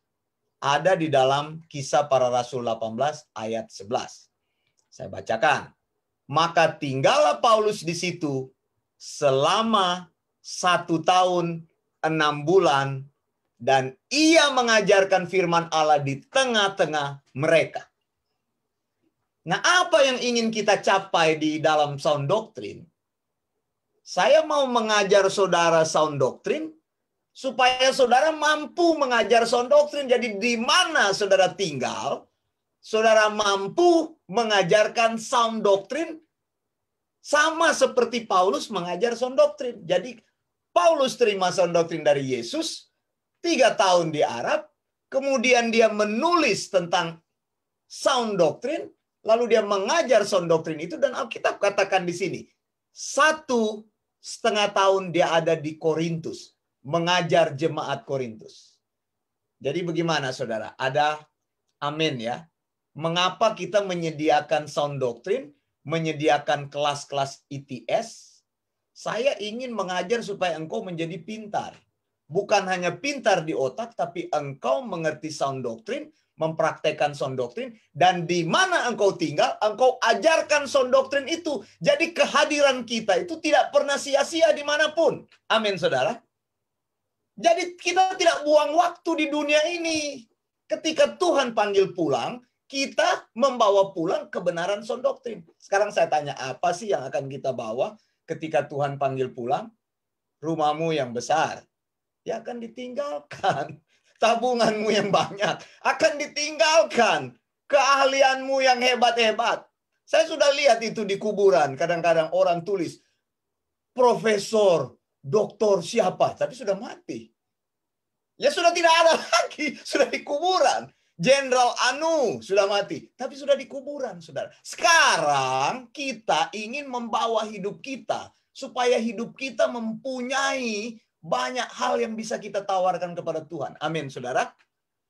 ada di dalam Kisah Para Rasul 18 ayat 11. Saya bacakan. Maka tinggallah Paulus di situ selama 1 tahun 6 bulan, dan ia mengajarkan firman Allah di tengah-tengah mereka. Nah, apa yang ingin kita capai di dalam sound doctrine? Saya mau mengajar saudara sound doctrine supaya saudara mampu mengajar sound doctrine. Jadi di mana saudara tinggal, saudara mampu mengajarkan sound doctrine sama seperti Paulus mengajar sound doctrine. Jadi Paulus terima sound doctrine dari Yesus, 3 tahun di Arab, kemudian dia menulis tentang sound doctrine, lalu dia mengajar sound doctrine itu, dan Alkitab katakan di sini, 1,5 tahun dia ada di Korintus, mengajar jemaat Korintus. Jadi bagaimana saudara? Ada amin ya. Mengapa kita menyediakan sound doctrine, menyediakan kelas-kelas ITS? Saya ingin mengajar supaya engkau menjadi pintar. Bukan hanya pintar di otak, tapi engkau mengerti sound doctrine, mempraktekkan sound doctrine, dan di mana engkau tinggal, engkau ajarkan sound doctrine itu. Jadi kehadiran kita itu tidak pernah sia-sia dimanapun. Amin, saudara. Jadi kita tidak buang waktu di dunia ini. Ketika Tuhan panggil pulang, kita membawa pulang kebenaran sound doctrine. Sekarang saya tanya, apa sih yang akan kita bawa ketika Tuhan panggil pulang? Rumahmu yang besar, ya akan ditinggalkan. Tabunganmu yang banyak akan ditinggalkan. Keahlianmu yang hebat-hebat. Saya sudah lihat itu di kuburan. Kadang-kadang orang tulis, profesor, doktor siapa, tapi sudah mati. Ya sudah tidak ada lagi, sudah di kuburan. Jenderal Anu sudah mati, tapi sudah di kuburan, saudara. Sekarang kita ingin membawa hidup kita supaya hidup kita mempunyai banyak hal yang bisa kita tawarkan kepada Tuhan. Amin, saudara.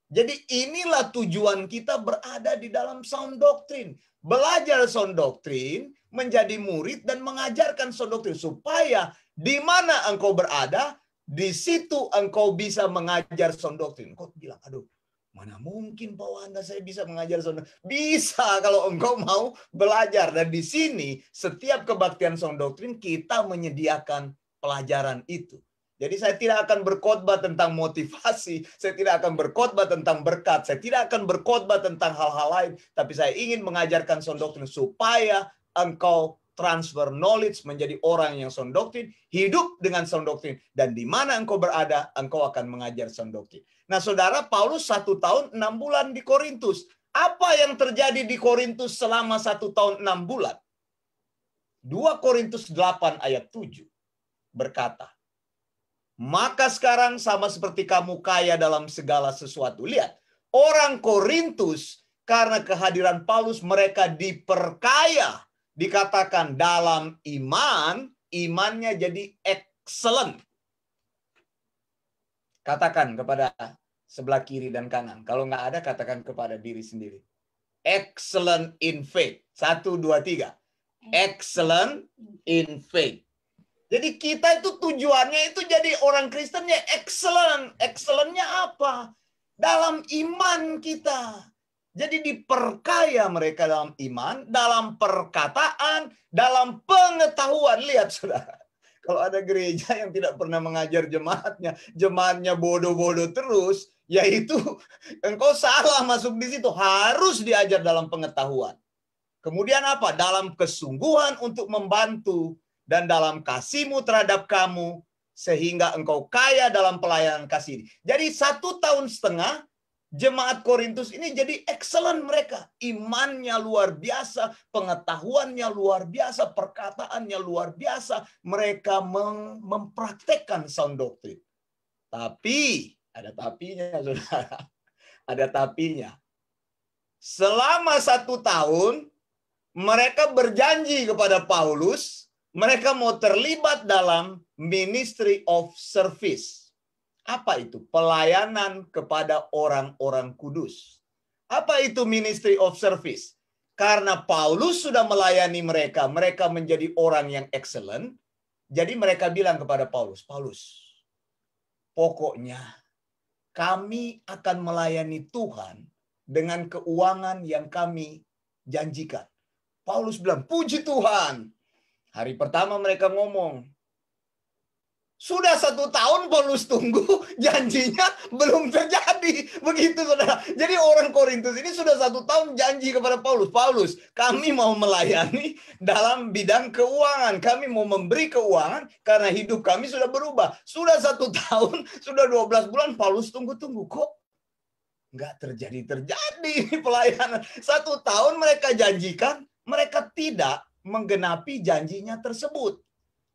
Jadi inilah tujuan kita berada di dalam sound doctrine. Belajar sound doctrine, menjadi murid dan mengajarkan sound doctrine. Supaya di mana engkau berada, di situ engkau bisa mengajar sound doctrine. Engkau bilang, aduh, mana mungkin Pak Wanda saya bisa mengajar sound doctrine? Bisa kalau engkau mau belajar. Dan di sini setiap kebaktian sound doctrine kita menyediakan pelajaran itu. Jadi saya tidak akan berkhotbah tentang motivasi, saya tidak akan berkhotbah tentang berkat, saya tidak akan berkhotbah tentang hal-hal lain, tapi saya ingin mengajarkan sound doctrine supaya engkau transfer knowledge menjadi orang yang sound doctrine, hidup dengan sound doctrine, dan di mana engkau berada, engkau akan mengajar sound doctrine. Nah, saudara, Paulus 1 tahun 6 bulan di Korintus. Apa yang terjadi di Korintus selama 1 tahun 6 bulan? 2 Korintus 8 ayat 7 berkata, maka sekarang sama seperti kamu kaya dalam segala sesuatu. Lihat, orang Korintus karena kehadiran Paulus mereka diperkaya. Dikatakan dalam iman, imannya jadi excellent. Katakan kepada sebelah kiri dan kanan. Kalau nggak ada, katakan kepada diri sendiri. Excellent in faith. 1, 2, 3. Excellent in faith. Jadi kita itu tujuannya itu jadi orang Kristennya excellent. Excellentnya apa? Dalam iman kita. Jadi diperkaya mereka dalam iman, dalam perkataan, dalam pengetahuan. Lihat saudara. Kalau ada gereja yang tidak pernah mengajar jemaatnya bodoh-bodoh terus, yaitu engkau salah masuk di situ. Harus diajar dalam pengetahuan. Kemudian apa? Dalam kesungguhan untuk membantu. Dan dalam kasihmu terhadap kamu, sehingga engkau kaya dalam pelayanan kasih. Jadi 1,5 tahun jemaat Korintus ini jadi excellent mereka. Imannya luar biasa, pengetahuannya luar biasa, perkataannya luar biasa. Mereka mempraktekkan sound doctrine. Tapi, ada tapinya saudara. Ada tapinya. Selama 1 tahun, mereka berjanji kepada Paulus, mereka mau terlibat dalam ministry of service. Apa itu? Pelayanan kepada orang-orang kudus. Apa itu ministry of service? Karena Paulus sudah melayani mereka, mereka menjadi orang yang excellent. Jadi mereka bilang kepada Paulus, Paulus, pokoknya kami akan melayani Tuhan dengan keuangan yang kami janjikan. Paulus bilang, puji Tuhan. Hari pertama mereka ngomong, sudah 1 tahun Paulus tunggu, janjinya belum terjadi. Begitu saudara. Jadi orang Korintus ini sudah 1 tahun janji kepada Paulus. Paulus, kami mau melayani dalam bidang keuangan. Kami mau memberi keuangan karena hidup kami sudah berubah. Sudah 1 tahun, sudah 12 bulan Paulus tunggu-tunggu. Kok nggak terjadi pelayanan? 1 tahun mereka janjikan, mereka tidak menggenapi janjinya tersebut.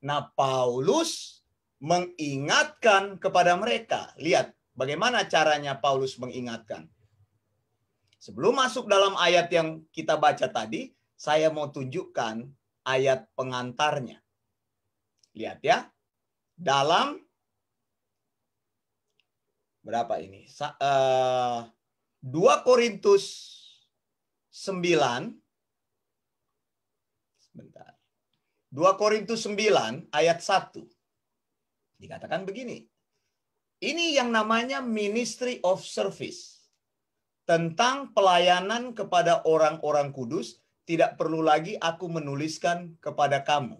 Nah, Paulus mengingatkan kepada mereka. Lihat bagaimana caranya Paulus mengingatkan. Sebelum masuk dalam ayat yang kita baca tadi, saya mau tunjukkan ayat pengantarnya. Lihat ya. Dalam berapa ini? 2 Korintus 9. Bentar. 2 Korintus 9 ayat 1. Dikatakan begini. Ini yang namanya ministry of service. Tentang pelayanan kepada orang-orang kudus, tidak perlu lagi aku menuliskan kepada kamu.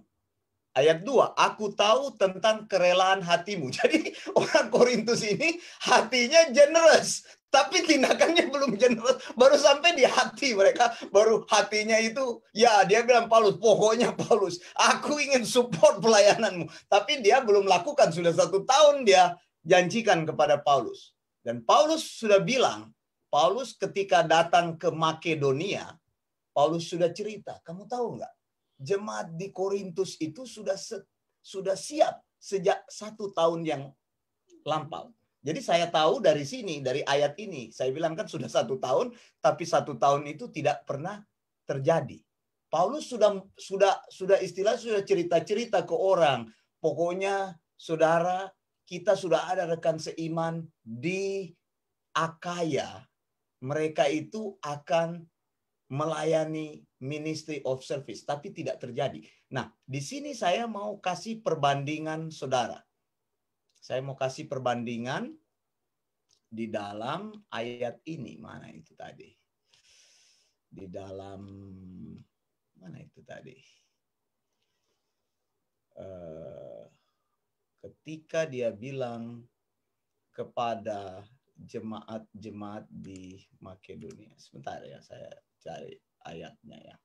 Ayat 2, aku tahu tentang kerelaan hatimu. Jadi orang Korintus ini hatinya generous. Tapi tindakannya belum generous. Baru sampai di hati mereka. Baru hatinya itu. Ya dia bilang Paulus. Pokoknya Paulus. Aku ingin support pelayananmu. Tapi dia belum lakukan. Sudah 1 tahun dia janjikan kepada Paulus. Dan Paulus sudah bilang. Paulus ketika datang ke Makedonia. Paulus sudah cerita. Kamu tahu nggak? Jemaat di Korintus itu sudah siap. Sejak 1 tahun yang lampau. Jadi saya tahu dari sini, dari ayat ini. Saya bilang kan sudah 1 tahun, tapi 1 tahun itu tidak pernah terjadi. Paulus sudah cerita-cerita ke orang. Pokoknya saudara, kita sudah ada rekan seiman di Akaya, mereka itu akan melayani ministry of service, tapi tidak terjadi. Nah, di sini saya mau kasih perbandingan, saudara. Saya mau kasih perbandingan di dalam ayat ini. Mana itu tadi? Di dalam, mana itu tadi? Ketika dia bilang kepada jemaat-jemaat di Makedonia. Sebentar ya, saya cari ayatnya ya.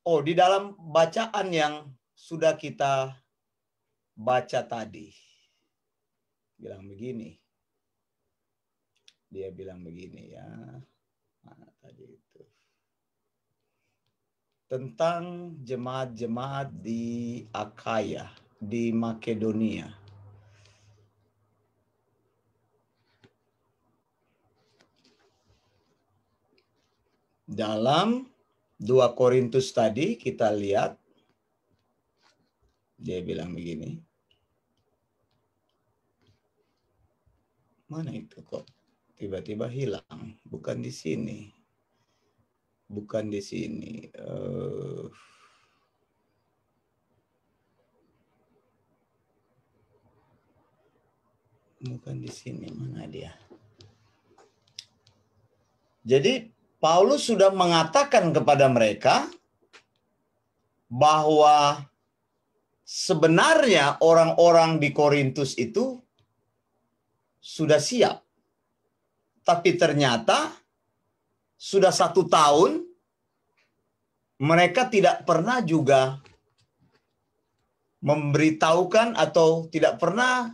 Oh, di dalam bacaan yang sudah kita baca tadi. Bilang begini. Dia bilang begini ya. Mana tadi itu? Tentang jemaat-jemaat di Akaya, di Makedonia. Dalam 2 Korintus tadi kita lihat, dia bilang begini. Mana itu kok? Tiba-tiba hilang. Bukan di sini. Bukan di sini. Bukan di sini. Mana dia? Jadi Paulus sudah mengatakan kepada mereka bahwa sebenarnya orang-orang di Korintus itu sudah siap. Tapi ternyata sudah 1 tahun mereka tidak pernah juga memberitahukan atau tidak pernah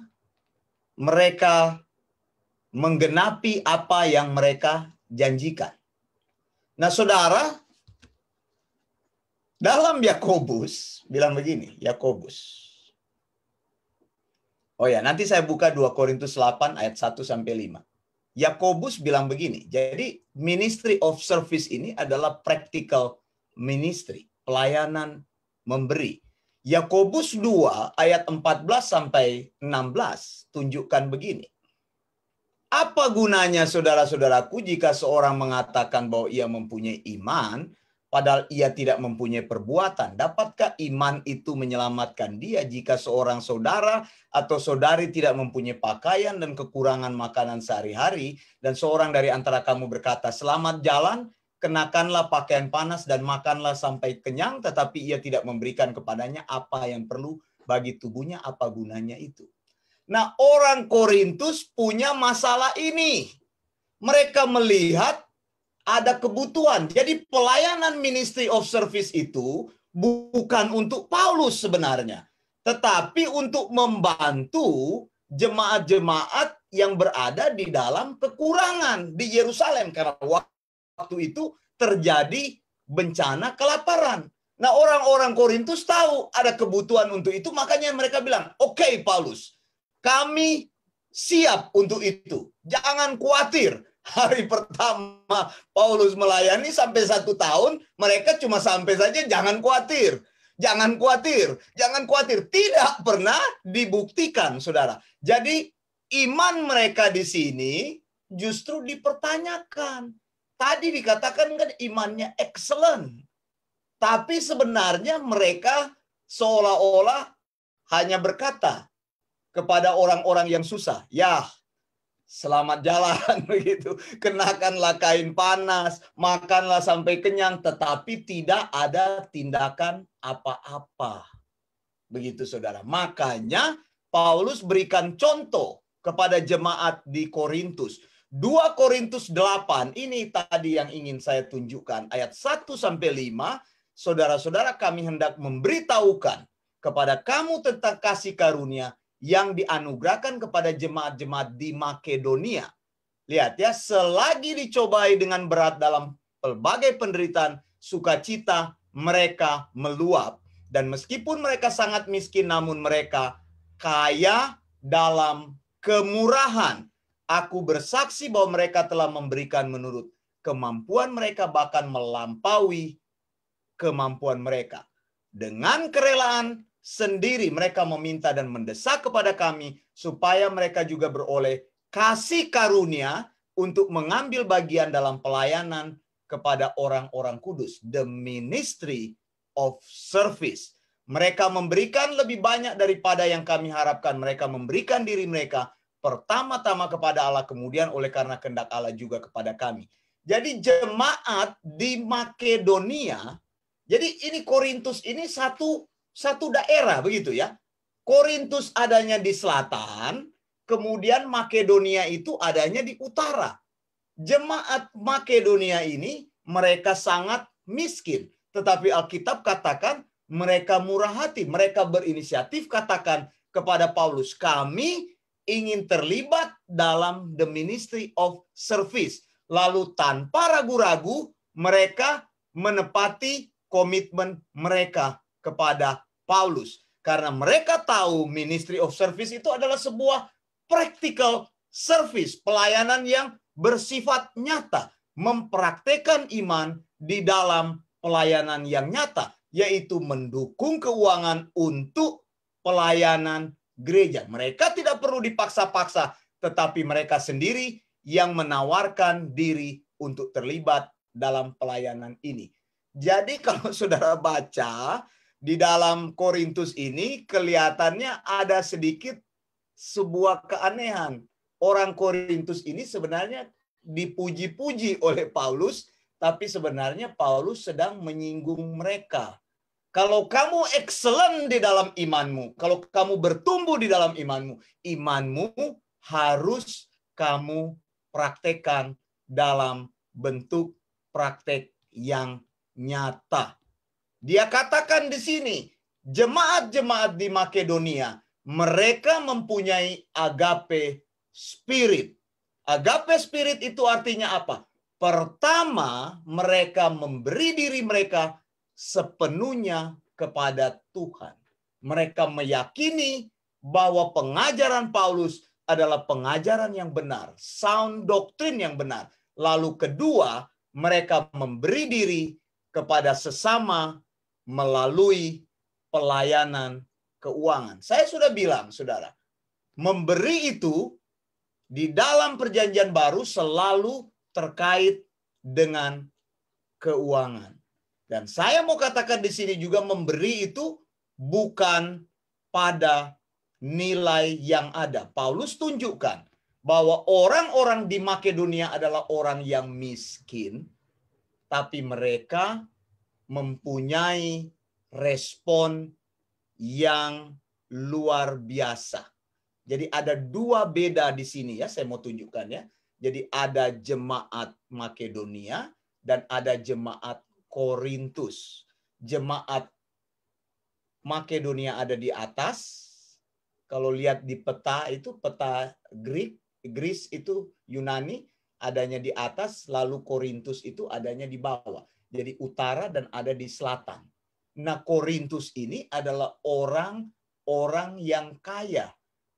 mereka menggenapi apa yang mereka janjikan. Nah, saudara, dalam Yakobus bilang begini, Yakobus. Oh ya, nanti saya buka 2 Korintus 8 ayat 1 sampai 5. Yakobus bilang begini. Jadi ministry of service ini adalah practical ministry, pelayanan memberi. Yakobus 2 ayat 14 sampai 16 tunjukkan begini. Apa gunanya saudara-saudaraku jika seorang mengatakan bahwa ia mempunyai iman, padahal ia tidak mempunyai perbuatan? Dapatkah iman itu menyelamatkan dia jika seorang saudara atau saudari tidak mempunyai pakaian dan kekurangan makanan sehari-hari, dan seorang dari antara kamu berkata, selamat jalan, kenakanlah pakaian panas dan makanlah sampai kenyang, tetapi ia tidak memberikan kepadanya apa yang perlu bagi tubuhnya, apa gunanya itu? Nah, orang Korintus punya masalah ini. Mereka melihat ada kebutuhan. Jadi pelayanan ministry of service itu bukan untuk Paulus sebenarnya, tetapi untuk membantu jemaat-jemaat yang berada di dalam kekurangan di Yerusalem. Karena waktu itu terjadi bencana kelaparan. Nah, orang-orang Korintus tahu ada kebutuhan untuk itu, makanya mereka bilang, oke, Paulus, kami siap untuk itu. Jangan khawatir. Hari pertama Paulus melayani sampai 1 tahun, mereka cuma sampai saja, jangan khawatir. Jangan khawatir. Jangan khawatir. Tidak pernah dibuktikan, saudara. Jadi iman mereka di sini justru dipertanyakan. Tadi dikatakan kan imannya excellent. Tapi sebenarnya mereka seolah-olah hanya berkata kepada orang-orang yang susah, ya, selamat jalan begitu. Kenakanlah kain panas, makanlah sampai kenyang, tetapi tidak ada tindakan apa-apa. Begitu, saudara. Makanya Paulus berikan contoh kepada jemaat di Korintus. 2 Korintus 8, ini tadi yang ingin saya tunjukkan. Ayat 1 sampai 5, saudara-saudara, kami hendak memberitahukan kepada kamu tentang kasih karunia yang dianugerahkan kepada jemaat-jemaat di Makedonia. Lihat ya, selagi dicobai dengan berat dalam pelbagai penderitaan, sukacita mereka meluap. Dan meskipun mereka sangat miskin, namun mereka kaya dalam kemurahan. Aku bersaksi bahwa mereka telah memberikan menurut kemampuan mereka, bahkan melampaui kemampuan mereka. Dengan kerelaan sendiri mereka meminta dan mendesak kepada kami supaya mereka juga beroleh kasih karunia untuk mengambil bagian dalam pelayanan kepada orang-orang kudus. The ministry of service. Mereka memberikan lebih banyak daripada yang kami harapkan. Mereka memberikan diri mereka pertama-tama kepada Allah, kemudian oleh karena kehendak Allah juga kepada kami. Jadi jemaat di Makedonia, jadi ini Korintus ini satu daerah begitu ya. Korintus adanya di selatan, kemudian Makedonia itu adanya di utara. Jemaat Makedonia ini mereka sangat miskin, tetapi Alkitab katakan mereka murah hati, mereka berinisiatif katakan kepada Paulus, kami ingin terlibat dalam the ministry of service. Lalu tanpa ragu-ragu mereka menepati komitmen mereka kepada Paulus. Karena mereka tahu ministry of service itu adalah sebuah practical service, pelayanan yang bersifat nyata, mempraktekkan iman di dalam pelayanan yang nyata, yaitu mendukung keuangan untuk pelayanan gereja. Mereka tidak perlu dipaksa-paksa, tetapi mereka sendiri yang menawarkan diri untuk terlibat dalam pelayanan ini. Jadi kalau saudara baca di dalam Korintus ini, kelihatannya ada sedikit sebuah keanehan. Orang Korintus ini sebenarnya dipuji-puji oleh Paulus, tapi sebenarnya Paulus sedang menyinggung mereka. Kalau kamu excellent di dalam imanmu, kalau kamu bertumbuh di dalam imanmu, imanmu harus kamu praktekkan dalam bentuk praktek yang nyata. Dia katakan di sini, jemaat-jemaat di Makedonia, mereka mempunyai agape spirit. Agape spirit itu artinya apa? Pertama, mereka memberi diri mereka sepenuhnya kepada Tuhan. Mereka meyakini bahwa pengajaran Paulus adalah pengajaran yang benar, sound doktrin yang benar. Lalu kedua, mereka memberi diri kepada sesama melalui pelayanan keuangan. Saya sudah bilang, saudara, memberi itu di dalam perjanjian baru selalu terkait dengan keuangan. Dan saya mau katakan di sini juga memberi itu bukan pada nilai yang ada. Paulus tunjukkan bahwa orang-orang di Makedonia adalah orang yang miskin, tapi mereka mempunyai respon yang luar biasa. Jadi ada dua beda di sini ya, saya mau tunjukkan ya. Jadi ada jemaat Makedonia dan ada jemaat Korintus. Jemaat Makedonia ada di atas. Kalau lihat di peta itu, peta Greece itu Yunani adanya di atas, lalu Korintus itu adanya di bawah. Jadi utara dan ada di selatan. Nah, Korintus ini adalah orang-orang yang kaya.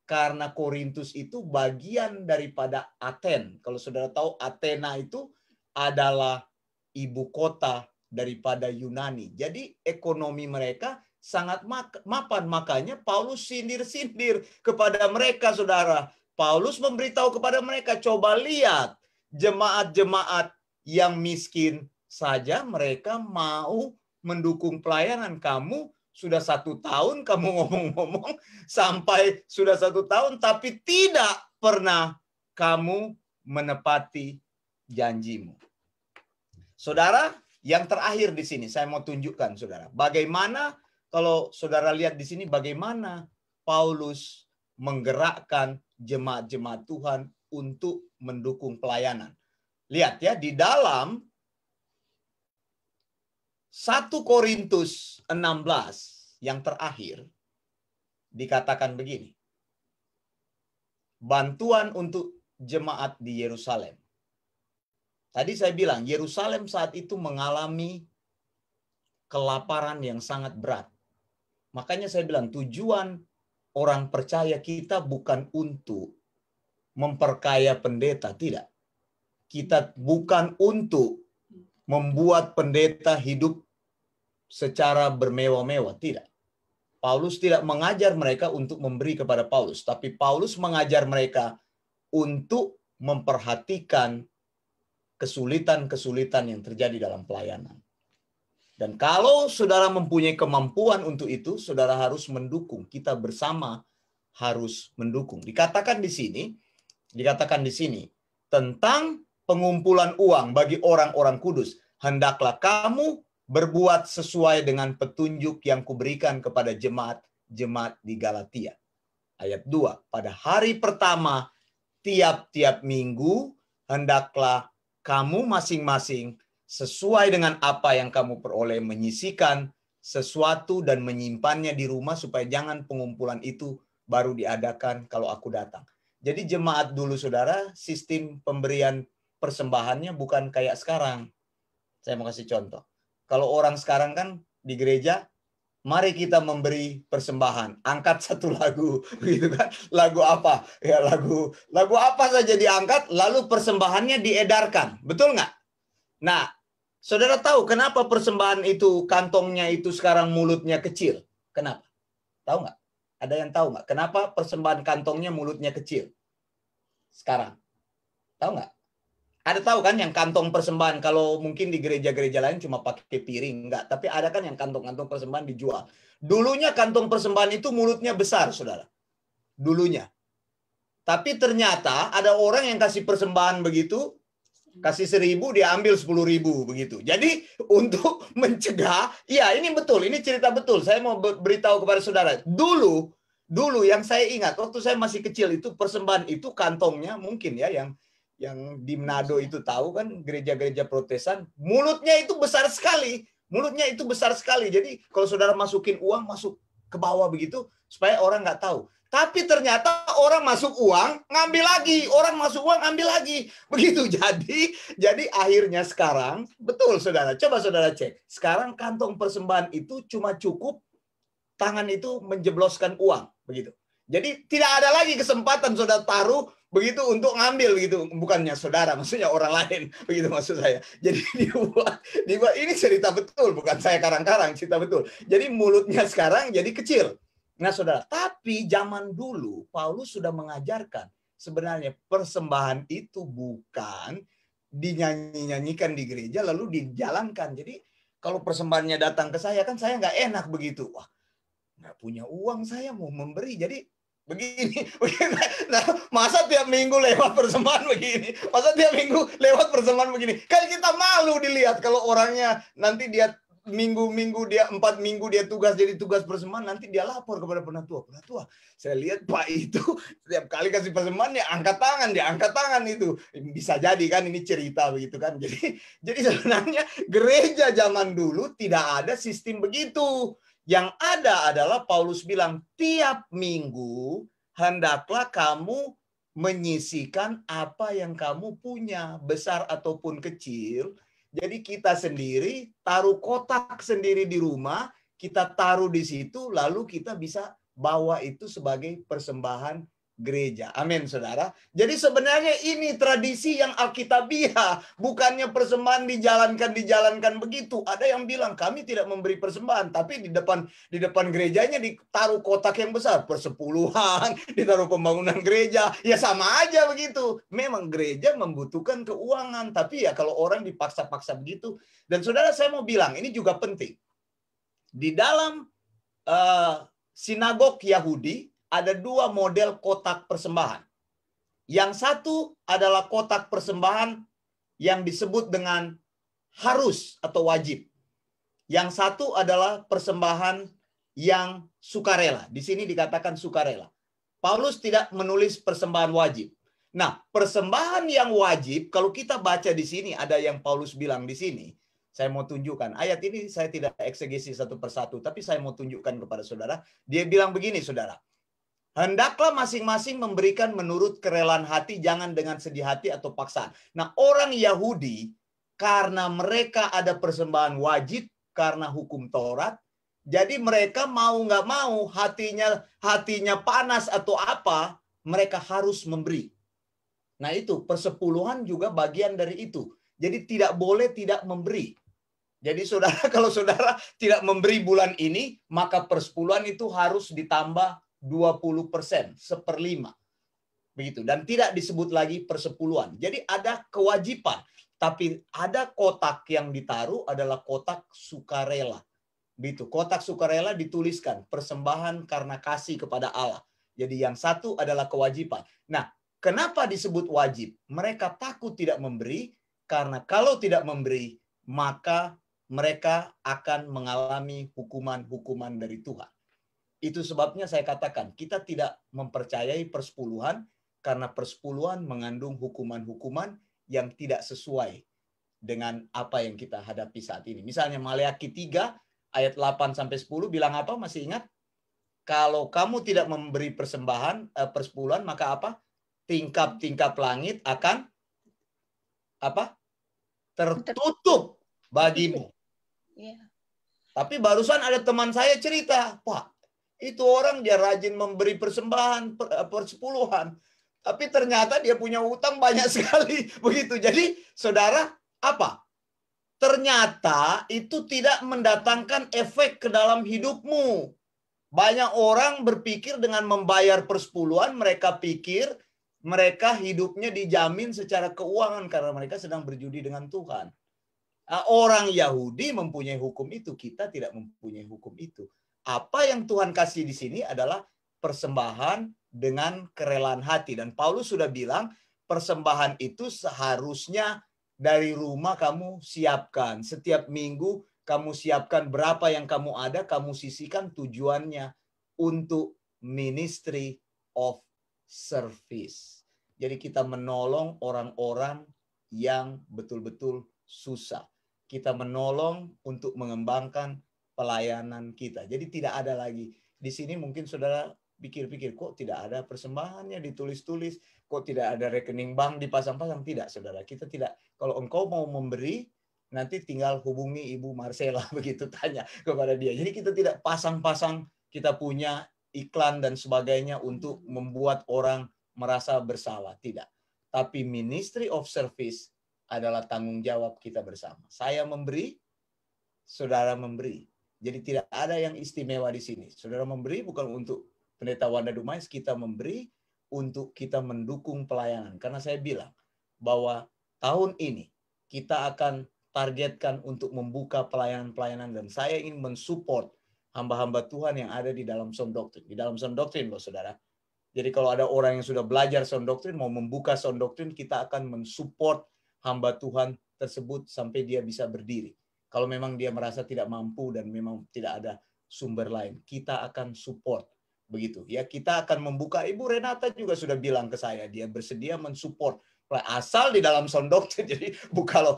Karena Korintus itu bagian daripada Aten. Kalau saudara tahu, Athena itu adalah ibu kota daripada Yunani. Jadi ekonomi mereka sangat mapan. Makanya Paulus sindir-sindir kepada mereka, saudara. Paulus memberitahu kepada mereka, coba lihat jemaat-jemaat yang miskin saja mereka mau mendukung pelayanan. Kamu sudah 1 tahun kamu ngomong-ngomong sampai sudah 1 tahun, tapi tidak pernah kamu menepati janjimu. Saudara, yang terakhir di sini saya mau tunjukkan, saudara, bagaimana kalau saudara lihat di sini bagaimana Paulus menggerakkan jemaat-jemaat Tuhan untuk mendukung pelayanan. Lihat ya, di dalam 1 Korintus 16 yang terakhir dikatakan begini. Bantuan untuk jemaat di Yerusalem. Tadi saya bilang Yerusalem saat itu mengalami kelaparan yang sangat berat. Makanya saya bilang tujuan orang percaya kita bukan untuk memperkaya pendeta, tidak. Kita bukan untuk membuat pendeta hidup secara bermewah-mewah, tidak. Paulus tidak mengajar mereka untuk memberi kepada Paulus, tapi Paulus mengajar mereka untuk memperhatikan kesulitan-kesulitan yang terjadi dalam pelayanan. Dan kalau saudara mempunyai kemampuan untuk itu, saudara harus mendukung. Kita bersama harus mendukung. Dikatakan di sini tentang pengumpulan uang bagi orang-orang kudus. Hendaklah kamu berbuat sesuai dengan petunjuk yang kuberikan kepada jemaat di Galatia. Ayat 2. Pada hari pertama tiap-tiap minggu hendaklah kamu masing-masing sesuai dengan apa yang kamu peroleh menyisikan sesuatu dan menyimpannya di rumah supaya jangan pengumpulan itu baru diadakan kalau aku datang. Jadi jemaat dulu saudara, sistem pemberian persembahannya bukan kayak sekarang. Saya mau kasih contoh. Kalau orang sekarang kan di gereja, mari kita memberi persembahan. Angkat satu lagu, gitu kan? Lagu apa? Ya lagu apa saja diangkat, lalu persembahannya diedarkan. Betul nggak? Nah, saudara tahu kenapa persembahan itu kantongnya itu sekarang mulutnya kecil? Kenapa? Tahu nggak? Ada yang tahu nggak? Kenapa persembahan kantongnya mulutnya kecil? Sekarang. Tahu nggak? Ada tahu kan yang kantong persembahan, kalau mungkin di gereja-gereja lain cuma pakai piring, enggak. Tapi ada kan yang kantong-kantong persembahan dijual. Dulunya kantong persembahan itu mulutnya besar, saudara. Dulunya. Tapi ternyata ada orang yang kasih persembahan begitu, kasih 1.000, dia ambil 10.000 begitu. Jadi untuk mencegah, ya ini betul, ini cerita betul. Saya mau beritahu kepada saudara. Dulu yang saya ingat, waktu saya masih kecil itu persembahan itu kantongnya mungkin ya yang di Manado itu tahu kan gereja-gereja Protestan, mulutnya itu besar sekali. Mulutnya itu besar sekali. Jadi kalau saudara masukin uang masuk ke bawah begitu supaya orang nggak tahu. Tapi ternyata orang masuk uang ngambil lagi, orang masuk uang ambil lagi. Begitu. Jadi akhirnya sekarang betul saudara. Coba saudara cek. Sekarang kantong persembahan itu cuma cukup tangan itu menjebloskan uang begitu. Jadi tidak ada lagi kesempatan saudara taruh begitu untuk ngambil gitu, bukannya saudara, maksudnya orang lain, begitu maksud saya. Jadi dibuat ini cerita betul, bukan saya karang-karang, cerita betul. Jadi mulutnya sekarang jadi kecil. Nah saudara, tapi zaman dulu Paulus sudah mengajarkan sebenarnya persembahan itu bukan dinyanyi-nyanyikan di gereja lalu dijalankan. Jadi kalau persembahannya datang ke saya kan saya nggak enak begitu. Wah, nggak punya uang saya mau memberi, jadi begini. Nah, masa tiap minggu lewat persembahan begini? Masa tiap minggu lewat persembahan begini? Kan kita malu dilihat kalau orangnya nanti dia minggu-minggu dia 4 minggu dia jadi tugas persembahan, nanti dia lapor kepada penatua. Saya lihat Pak itu setiap kali kasih persembahan dia angkat tangan itu. Bisa jadi kan ini cerita begitu kan. Jadi sebenarnya gereja zaman dulu tidak ada sistem begitu. Yang ada adalah Paulus bilang tiap minggu hendaklah kamu menyisikan apa yang kamu punya, besar ataupun kecil. Jadi kita sendiri taruh kotak sendiri di rumah, kita taruh di situ, lalu kita bisa bawa itu sebagai persembahan gereja. Amin, saudara. Jadi sebenarnya ini tradisi yang alkitabiah, bukannya persembahan dijalankan begitu. Ada yang bilang kami tidak memberi persembahan, tapi di depan gerejanya ditaruh kotak yang besar, persepuluhan, ditaruh pembangunan gereja. Ya sama aja begitu. Memang gereja membutuhkan keuangan, tapi ya kalau orang dipaksa-paksa begitu. Dan saudara, saya mau bilang ini juga penting. Di dalam sinagog Yahudi ada 2 model kotak persembahan. Yang satu adalah kotak persembahan yang disebut dengan harus atau wajib. Yang satu adalah persembahan yang sukarela. Di sini dikatakan sukarela. Paulus tidak menulis persembahan wajib. Nah, persembahan yang wajib, kalau kita baca di sini, ada yang Paulus bilang di sini. Saya mau tunjukkan. Ayat ini saya tidak eksegesi satu persatu, tapi saya mau tunjukkan kepada saudara. Dia bilang begini, saudara. Hendaklah masing-masing memberikan menurut kerelaan hati, jangan dengan sedih hati atau paksaan. Nah, orang Yahudi, karena mereka ada persembahan wajib, karena hukum Taurat, jadi mereka mau nggak mau, hatinya panas atau apa, mereka harus memberi. Nah itu, persepuluhan juga bagian dari itu. Jadi tidak boleh tidak memberi. Jadi saudara, kalau saudara tidak memberi bulan ini, maka persepuluhan itu harus ditambah 20%, 1/5. Begitu. Dan tidak disebut lagi persepuluhan. Jadi ada kewajiban. Tapi ada kotak yang ditaruh adalah kotak sukarela. Begitu. Kotak sukarela dituliskan persembahan karena kasih kepada Allah. Jadi yang satu adalah kewajiban. Nah, kenapa disebut wajib? Mereka takut tidak memberi, karena kalau tidak memberi, maka mereka akan mengalami hukuman-hukuman dari Tuhan. Itu sebabnya saya katakan, kita tidak mempercayai persepuluhan, karena persepuluhan mengandung hukuman-hukuman yang tidak sesuai dengan apa yang kita hadapi saat ini. Misalnya Maleakhi 3 ayat 8-10 bilang apa? Masih ingat? Kalau kamu tidak memberi persembahan persepuluhan, maka apa? Tingkap-tingkap langit akan apa? Tertutup bagimu. Tapi barusan ada teman saya cerita, Pak, itu orang dia rajin memberi persembahan persepuluhan, tapi ternyata dia punya utang banyak sekali. Begitu. Jadi, saudara, apa? Ternyata itu tidak mendatangkan efek ke dalam hidupmu. Banyak orang berpikir dengan membayar persepuluhan, mereka pikir mereka hidupnya dijamin secara keuangan karena mereka sedang berjudi dengan Tuhan. Orang Yahudi mempunyai hukum itu, kita tidak mempunyai hukum itu. Apa yang Tuhan kasih di sini adalah persembahan dengan kerelaan hati. Dan Paulus sudah bilang, persembahan itu seharusnya dari rumah kamu siapkan. Setiap minggu kamu siapkan berapa yang kamu ada, kamu sisihkan, tujuannya untuk ministry of service. Jadi kita menolong orang-orang yang betul-betul susah. Kita menolong untuk mengembangkan pelayanan kita. Jadi tidak ada lagi. Di sini mungkin saudara pikir-pikir, kok tidak ada persembahannya ditulis-tulis, kok tidak ada rekening bank dipasang-pasang. Tidak, saudara. Kita tidak. Kalau engkau mau memberi, nanti tinggal hubungi Ibu Marcella, begitu, tanya kepada dia. Jadi kita tidak pasang-pasang, kita punya iklan dan sebagainya untuk membuat orang merasa bersalah. Tidak. Tapi ministry of service adalah tanggung jawab kita bersama. Saya memberi, saudara memberi. Jadi tidak ada yang istimewa di sini. Saudara memberi bukan untuk Pendeta Wanda Dumais, kita memberi untuk kita mendukung pelayanan. Karena saya bilang bahwa tahun ini kita akan targetkan untuk membuka pelayanan-pelayanan, dan saya ingin mensupport hamba-hamba Tuhan yang ada di dalam sound doctrine. Di dalam sound doctrine loh, saudara. Jadi kalau ada orang yang sudah belajar sound doctrine, mau membuka sound doctrine, kita akan mensupport hamba Tuhan tersebut sampai dia bisa berdiri. Kalau memang dia merasa tidak mampu dan memang tidak ada sumber lain, kita akan support. Begitu ya, kita akan membuka. Ibu Renata juga sudah bilang ke saya, dia bersedia mensupport asal di dalam sound doctrine. Jadi kalau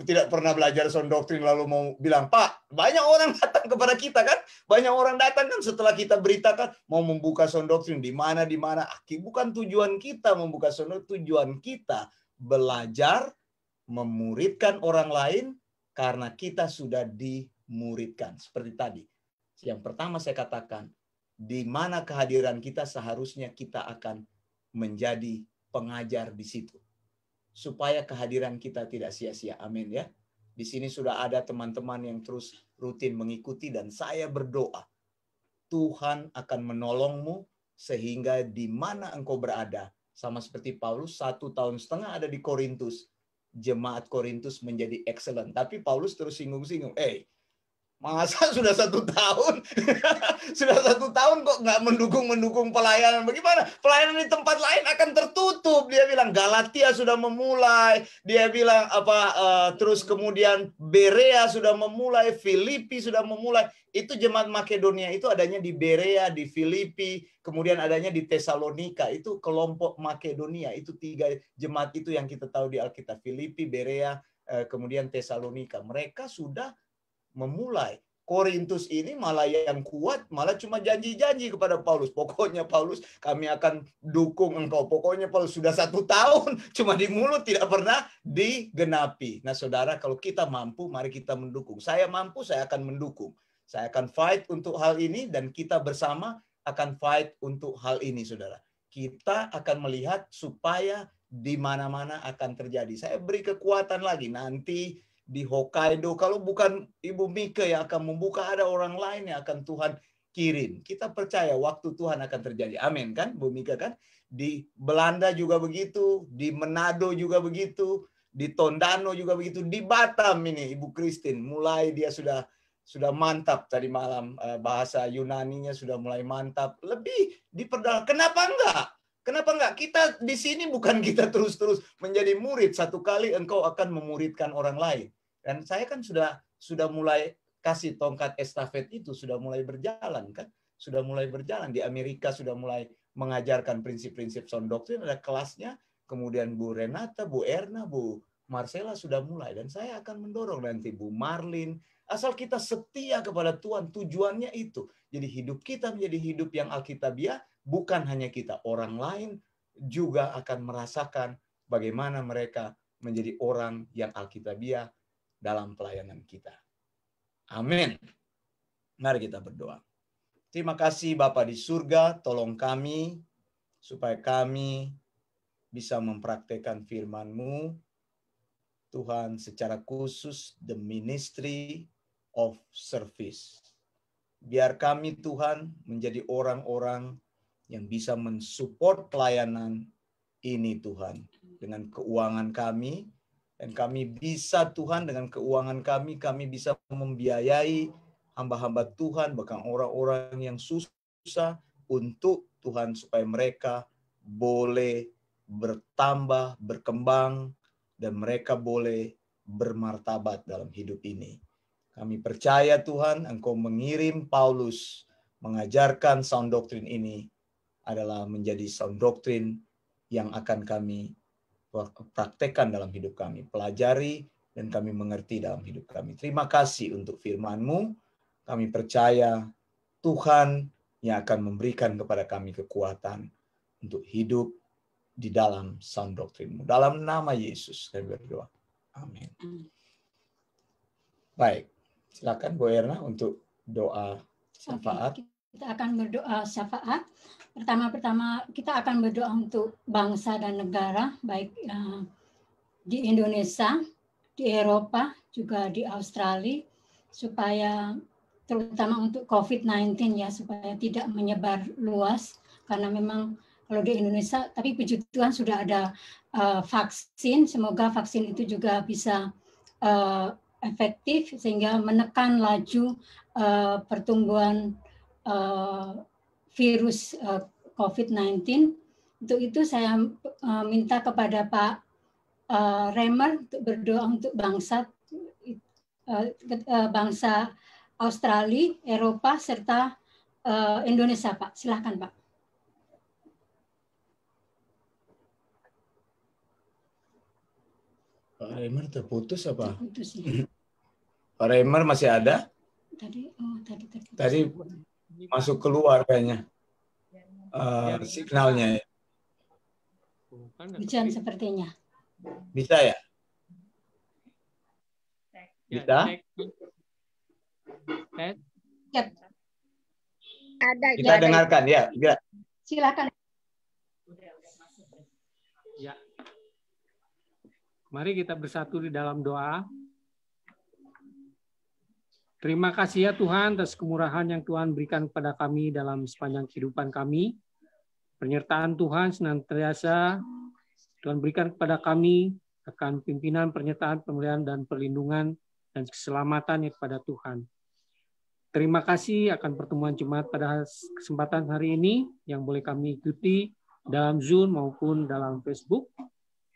tidak pernah belajar sound doctrine lalu mau bilang, Pak, banyak orang datang kepada kita kan, banyak orang datang kan setelah kita beritakan mau membuka sound doctrine di mana. Bukan tujuan kita membuka sound doctrine, tujuan kita belajar memuridkan orang lain karena kita sudah dimuridkan. Seperti tadi, yang pertama saya katakan, di mana kehadiran kita seharusnya kita akan menjadi pengajar di situ. Supaya kehadiran kita tidak sia-sia. Amin ya. Di sini sudah ada teman-teman yang terus rutin mengikuti, dan saya berdoa Tuhan akan menolongmu sehingga di mana engkau berada, sama seperti Paulus 1,5 tahun ada di Korintus, jemaat Korintus menjadi excellent. Tapi Paulus terus singgung-singgung, masa sudah 1 tahun? Sudah 1 tahun kok nggak mendukung pelayanan? Bagaimana? Pelayanan di tempat lain akan tertutup. Dia bilang Galatia sudah memulai. Dia bilang terus kemudian Berea sudah memulai, Filipi sudah memulai. Itu jemaat Makedonia itu adanya di Berea, di Filipi, kemudian adanya di Tesalonika. Itu kelompok Makedonia. Itu 3 jemaat itu yang kita tahu di Alkitab. Filipi, Berea, kemudian Tesalonika. Mereka sudah memulai. Korintus ini malah yang kuat, malah cuma janji-janji kepada Paulus. Pokoknya Paulus, kami akan dukung engkau. Pokoknya Paulus sudah 1 tahun, cuma di mulut, tidak pernah digenapi. Nah saudara, kalau kita mampu, mari kita mendukung. Saya mampu, saya akan mendukung. Saya akan fight untuk hal ini, dan kita bersama akan fight untuk hal ini, saudara. Kita akan melihat supaya di mana-mana akan terjadi. Saya beri kekuatan lagi, nanti di Hokkaido, kalau bukan Ibu Mika yang akan membuka, ada orang lain yang akan Tuhan kirim. Kita percaya waktu Tuhan akan terjadi. Amin kan, Bu Mika kan? Di Belanda juga begitu, di Manado juga begitu, di Tondano juga begitu, di Batam ini Ibu Christine mulai dia sudah mantap tadi malam, bahasa Yunaninya sudah mulai mantap, lebih diperdalam. Kenapa enggak? Kenapa enggak? Kita di sini bukan kita terus-terus menjadi murid, satu kali engkau akan memuridkan orang lain. Dan saya kan sudah mulai kasih tongkat estafet itu, sudah mulai berjalan kan? Sudah mulai berjalan di Amerika, sudah mulai mengajarkan prinsip-prinsip sound doctrine, ada kelasnya. Kemudian Bu Renata, Bu Erna, Bu Marcella sudah mulai, dan saya akan mendorong nanti Bu Marlin. Asal kita setia kepada Tuhan, tujuannya itu. Jadi hidup kita menjadi hidup yang alkitabiah, bukan hanya kita, orang lain juga akan merasakan bagaimana mereka menjadi orang yang alkitabiah dalam pelayanan kita. Amin. Mari kita berdoa. Terima kasih Bapa di surga, tolong kami supaya kami bisa mempraktekkan firman-Mu, Tuhan, secara khusus the ministry of service. Biar kami, Tuhan, menjadi orang-orang yang bisa mensupport pelayanan ini, Tuhan, dengan keuangan kami. Dan kami bisa, Tuhan, dengan keuangan kami bisa membiayai hamba-hamba Tuhan, bahkan orang-orang yang susah untuk Tuhan, supaya mereka boleh bertambah, berkembang, dan mereka boleh bermartabat dalam hidup ini. Kami percaya Tuhan, Engkau mengirim Paulus mengajarkan sound doctrine ini adalah menjadi sound doctrine yang akan kami praktekkan dalam hidup kami, pelajari, dan kami mengerti dalam hidup kami. Terima kasih untuk firman-Mu. Kami percaya Tuhan yang akan memberikan kepada kami kekuatan untuk hidup di dalam sound doctrine-Mu. Dalam nama Yesus kami berdoa. Amin. Baik, silakan Bu Erna untuk doa syafaat. Kita akan berdoa syafaat. Pertama-tama kita akan berdoa untuk bangsa dan negara, baik di Indonesia, di Eropa, juga di Australia, supaya terutama untuk COVID-19 ya, supaya tidak menyebar luas, karena memang kalau di Indonesia, tapi puji Tuhan sudah ada vaksin, semoga vaksin itu juga bisa efektif sehingga menekan laju pertumbuhan virus COVID-19. Untuk itu saya minta kepada Pak Remer untuk berdoa untuk bangsa Australia, Eropa, serta Indonesia, Pak. Silakan, Pak. Pak Remer terputus apa? Terputus, ya. Pak Remer masih ada? Tadi masuk keluar kayaknya signalnya. Hujan sepertinya. Bisa ya? Bisa? Ada. Kita dengarkan ya. Silakan. Ya. Mari kita bersatu di dalam doa. Terima kasih ya Tuhan atas kemurahan yang Tuhan berikan kepada kami dalam sepanjang kehidupan kami. Penyertaan Tuhan senantiasa Tuhan berikan kepada kami akan pimpinan, penyertaan, pemulihan, dan perlindungan dan keselamatan kepada Tuhan. Terima kasih akan pertemuan jemaat pada kesempatan hari ini yang boleh kami ikuti dalam Zoom maupun dalam Facebook.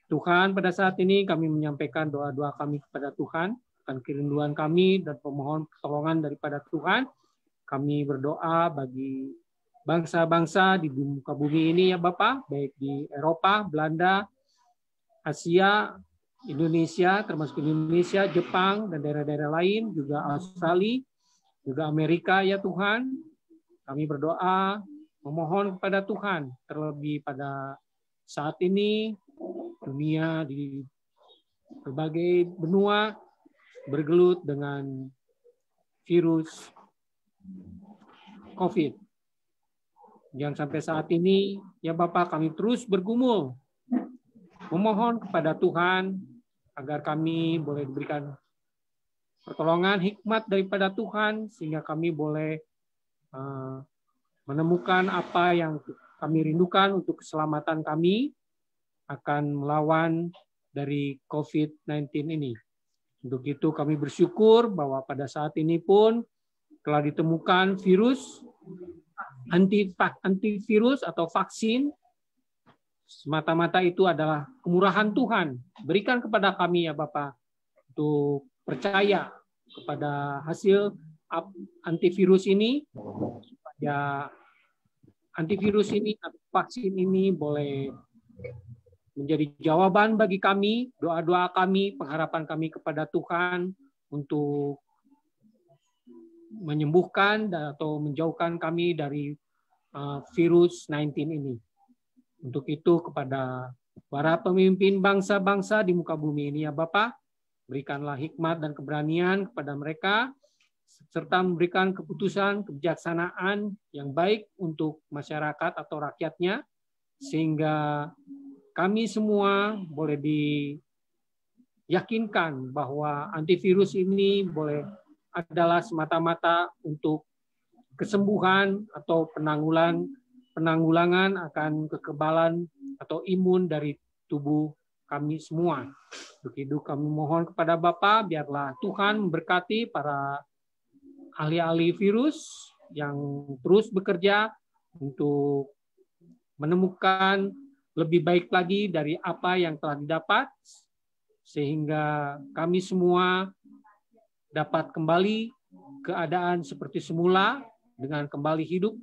Tuhan, pada saat ini kami menyampaikan doa-doa kami kepada Tuhan, akan kerinduan kami dan pemohon pertolongan daripada Tuhan. Kami berdoa bagi bangsa-bangsa di muka bumi ini ya Bapak, baik di Eropa, Belanda, Asia, Indonesia, termasuk Indonesia, Jepang, dan daerah-daerah lain, juga Australia, juga Amerika ya Tuhan. Kami berdoa, memohon kepada Tuhan, terlebih pada saat ini, dunia di berbagai benua bergelut dengan virus COVID. Yang sampai saat ini, ya Bapak, kami terus bergumul memohon kepada Tuhan agar kami boleh diberikan pertolongan hikmat daripada Tuhan sehingga kami boleh menemukan apa yang kami rindukan untuk keselamatan kami akan melawan dari COVID-19 ini. Untuk itu kami bersyukur bahwa pada saat ini pun telah ditemukan virus, antivirus atau vaksin. Semata-mata itu adalah kemurahan Tuhan. Berikan kepada kami ya Bapak untuk percaya kepada hasil antivirus ini, supaya antivirus ini atau vaksin ini boleh menjadi jawaban bagi kami, doa-doa kami, pengharapan kami kepada Tuhan untuk menyembuhkan atau menjauhkan kami dari virus 19 ini. Untuk itu kepada para pemimpin bangsa-bangsa di muka bumi ini ya Bapak, berikanlah hikmat dan keberanian kepada mereka, serta memberikan keputusan, kebijaksanaan yang baik untuk masyarakat atau rakyatnya, sehingga kami semua boleh diyakinkan bahwa antivirus ini boleh adalah semata-mata untuk kesembuhan atau penanggulangan akan kekebalan atau imun dari tubuh kami semua. Untuk itu kami mohon kepada Bapa, biarlah Tuhan memberkati para ahli-ahli virus yang terus bekerja untuk menemukan lebih baik lagi dari apa yang telah didapat, sehingga kami semua dapat kembali keadaan seperti semula dengan kembali hidup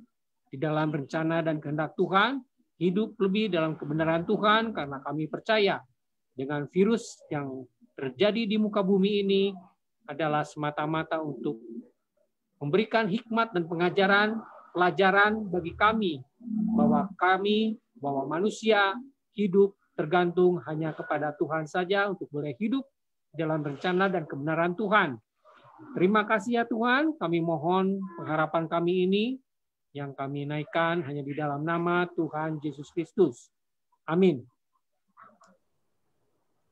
di dalam rencana dan kehendak Tuhan, hidup lebih dalam kebenaran Tuhan, karena kami percaya dengan virus yang terjadi di muka bumi ini adalah semata-mata untuk memberikan hikmat dan pelajaran bagi kami bahwa manusia hidup tergantung hanya kepada Tuhan saja untuk boleh hidup dalam rencana dan kebenaran Tuhan. Terima kasih ya Tuhan, kami mohon pengharapan kami ini yang kami naikkan hanya di dalam nama Tuhan Yesus Kristus. Amin.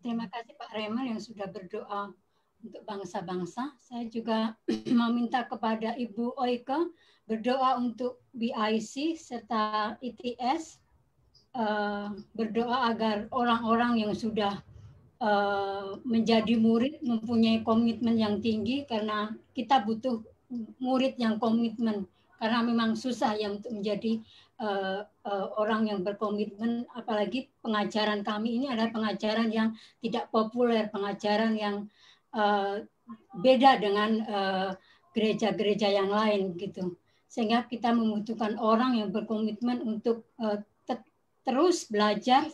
Terima kasih Pak Remal yang sudah berdoa untuk bangsa-bangsa. Saya juga meminta kepada Ibu Oike berdoa untuk BIC serta ITS, berdoa agar orang-orang yang sudah menjadi murid mempunyai komitmen yang tinggi, karena kita butuh murid yang komitmen, karena memang susah yang untuk menjadi orang yang berkomitmen, apalagi pengajaran kami ini adalah pengajaran yang tidak populer, pengajaran yang beda dengan gereja-gereja yang lain gitu, sehingga kita membutuhkan orang yang berkomitmen untuk terus belajar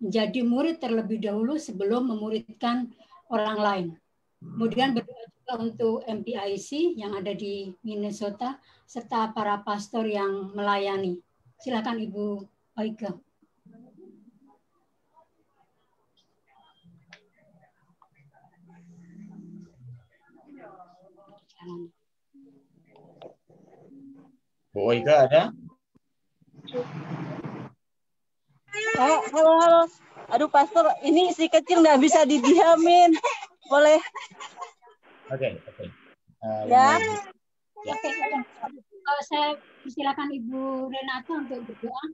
menjadi murid terlebih dahulu sebelum memuridkan orang lain. Kemudian berdoa juga untuk MPIC yang ada di Minnesota serta para pastor yang melayani. Silakan Ibu Oike. Bu Oike ada? Halo. Aduh Pastor, ini si kecil nggak bisa didiamin. Boleh? Oke. Ya. Oke. Saya silakan Ibu Renata untuk berdoa.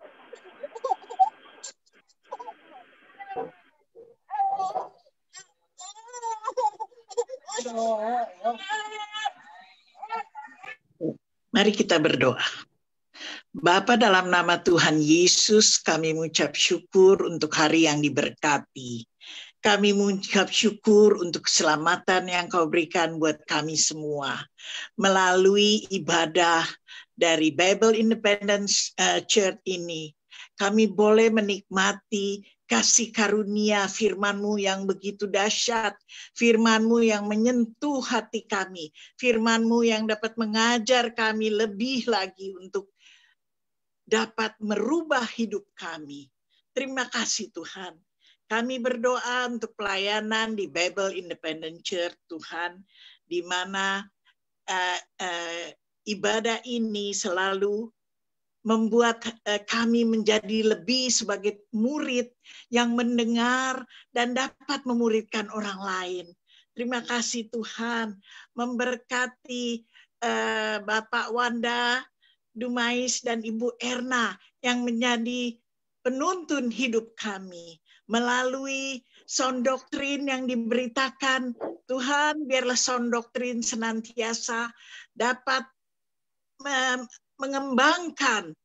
Mari kita berdoa. Bapa, dalam nama Tuhan Yesus, kami mengucap syukur untuk hari yang diberkati. Kami mengucap syukur untuk keselamatan yang Kau berikan buat kami semua. Melalui ibadah dari Bible Independence Church ini, kami boleh menikmati kasih karunia firman-Mu yang begitu dahsyat, firman-Mu yang menyentuh hati kami, firman-Mu yang dapat mengajar kami lebih lagi untuk dapat merubah hidup kami. Terima kasih Tuhan. Kami berdoa untuk pelayanan di Bible Independent Church Tuhan, di mana ibadah ini selalu membuat kami menjadi lebih sebagai murid yang mendengar dan dapat memuridkan orang lain. Terima kasih Tuhan, memberkati Bapak Wanda Dumais dan Ibu Erna yang menjadi penuntun hidup kami. Melalui sound doktrin yang diberitakan, Tuhan biarlah sound doktrin senantiasa dapat mengembangkan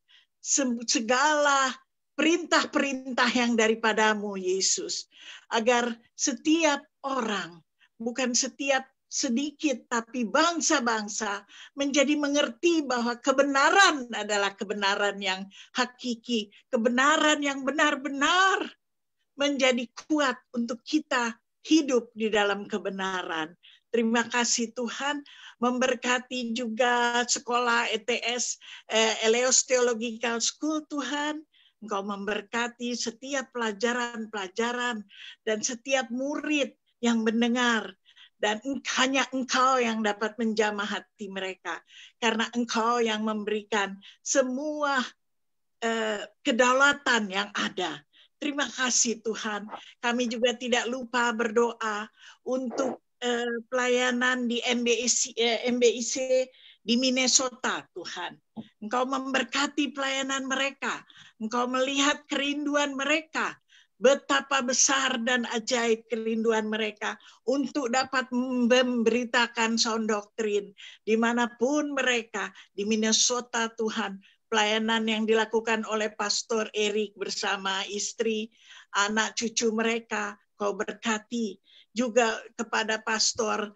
segala perintah-perintah yang daripadamu, Yesus. Agar setiap orang, bukan setiap sedikit, tapi bangsa-bangsa menjadi mengerti bahwa kebenaran adalah kebenaran yang hakiki, kebenaran yang benar-benar menjadi kuat untuk kita hidup di dalam kebenaran. Terima kasih Tuhan, memberkati juga sekolah ETS, Eleos Theological School Tuhan. Engkau memberkati setiap pelajaran-pelajaran dan setiap murid yang mendengar. Dan hanya Engkau yang dapat menjamah hati mereka. Karena Engkau yang memberikan semua kedaulatan yang ada. Terima kasih Tuhan. Kami juga tidak lupa berdoa untuk pelayanan di MBIC di Minnesota, Tuhan. Engkau memberkati pelayanan mereka. Engkau melihat kerinduan mereka. Betapa besar dan ajaib kerinduan mereka untuk dapat memberitakan sound doktrin dimanapun mereka di Minnesota, Tuhan. Pelayanan yang dilakukan oleh Pastor Erik bersama istri, anak cucu mereka, Kau berkati. Juga kepada Pastor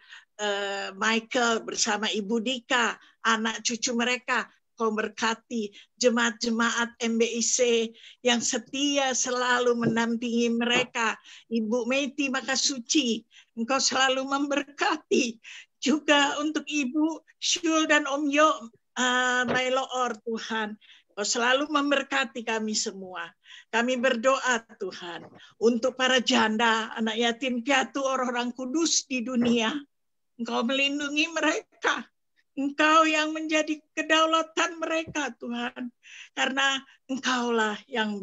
Michael bersama Ibu Dika, anak cucu mereka, Kau berkati. Jemaat-jemaat MBIC yang setia selalu mendampingi mereka. Ibu Meti Makasuci, Engkau selalu memberkati. Juga untuk Ibu Syul dan Om Yo, my Lord Tuhan, Kau selalu memberkati kami semua. Kami berdoa Tuhan untuk para janda, anak yatim piatu, orang-orang kudus di dunia. Engkau melindungi mereka. Engkau yang menjadi kedaulatan mereka Tuhan. Karena Engkaulah yang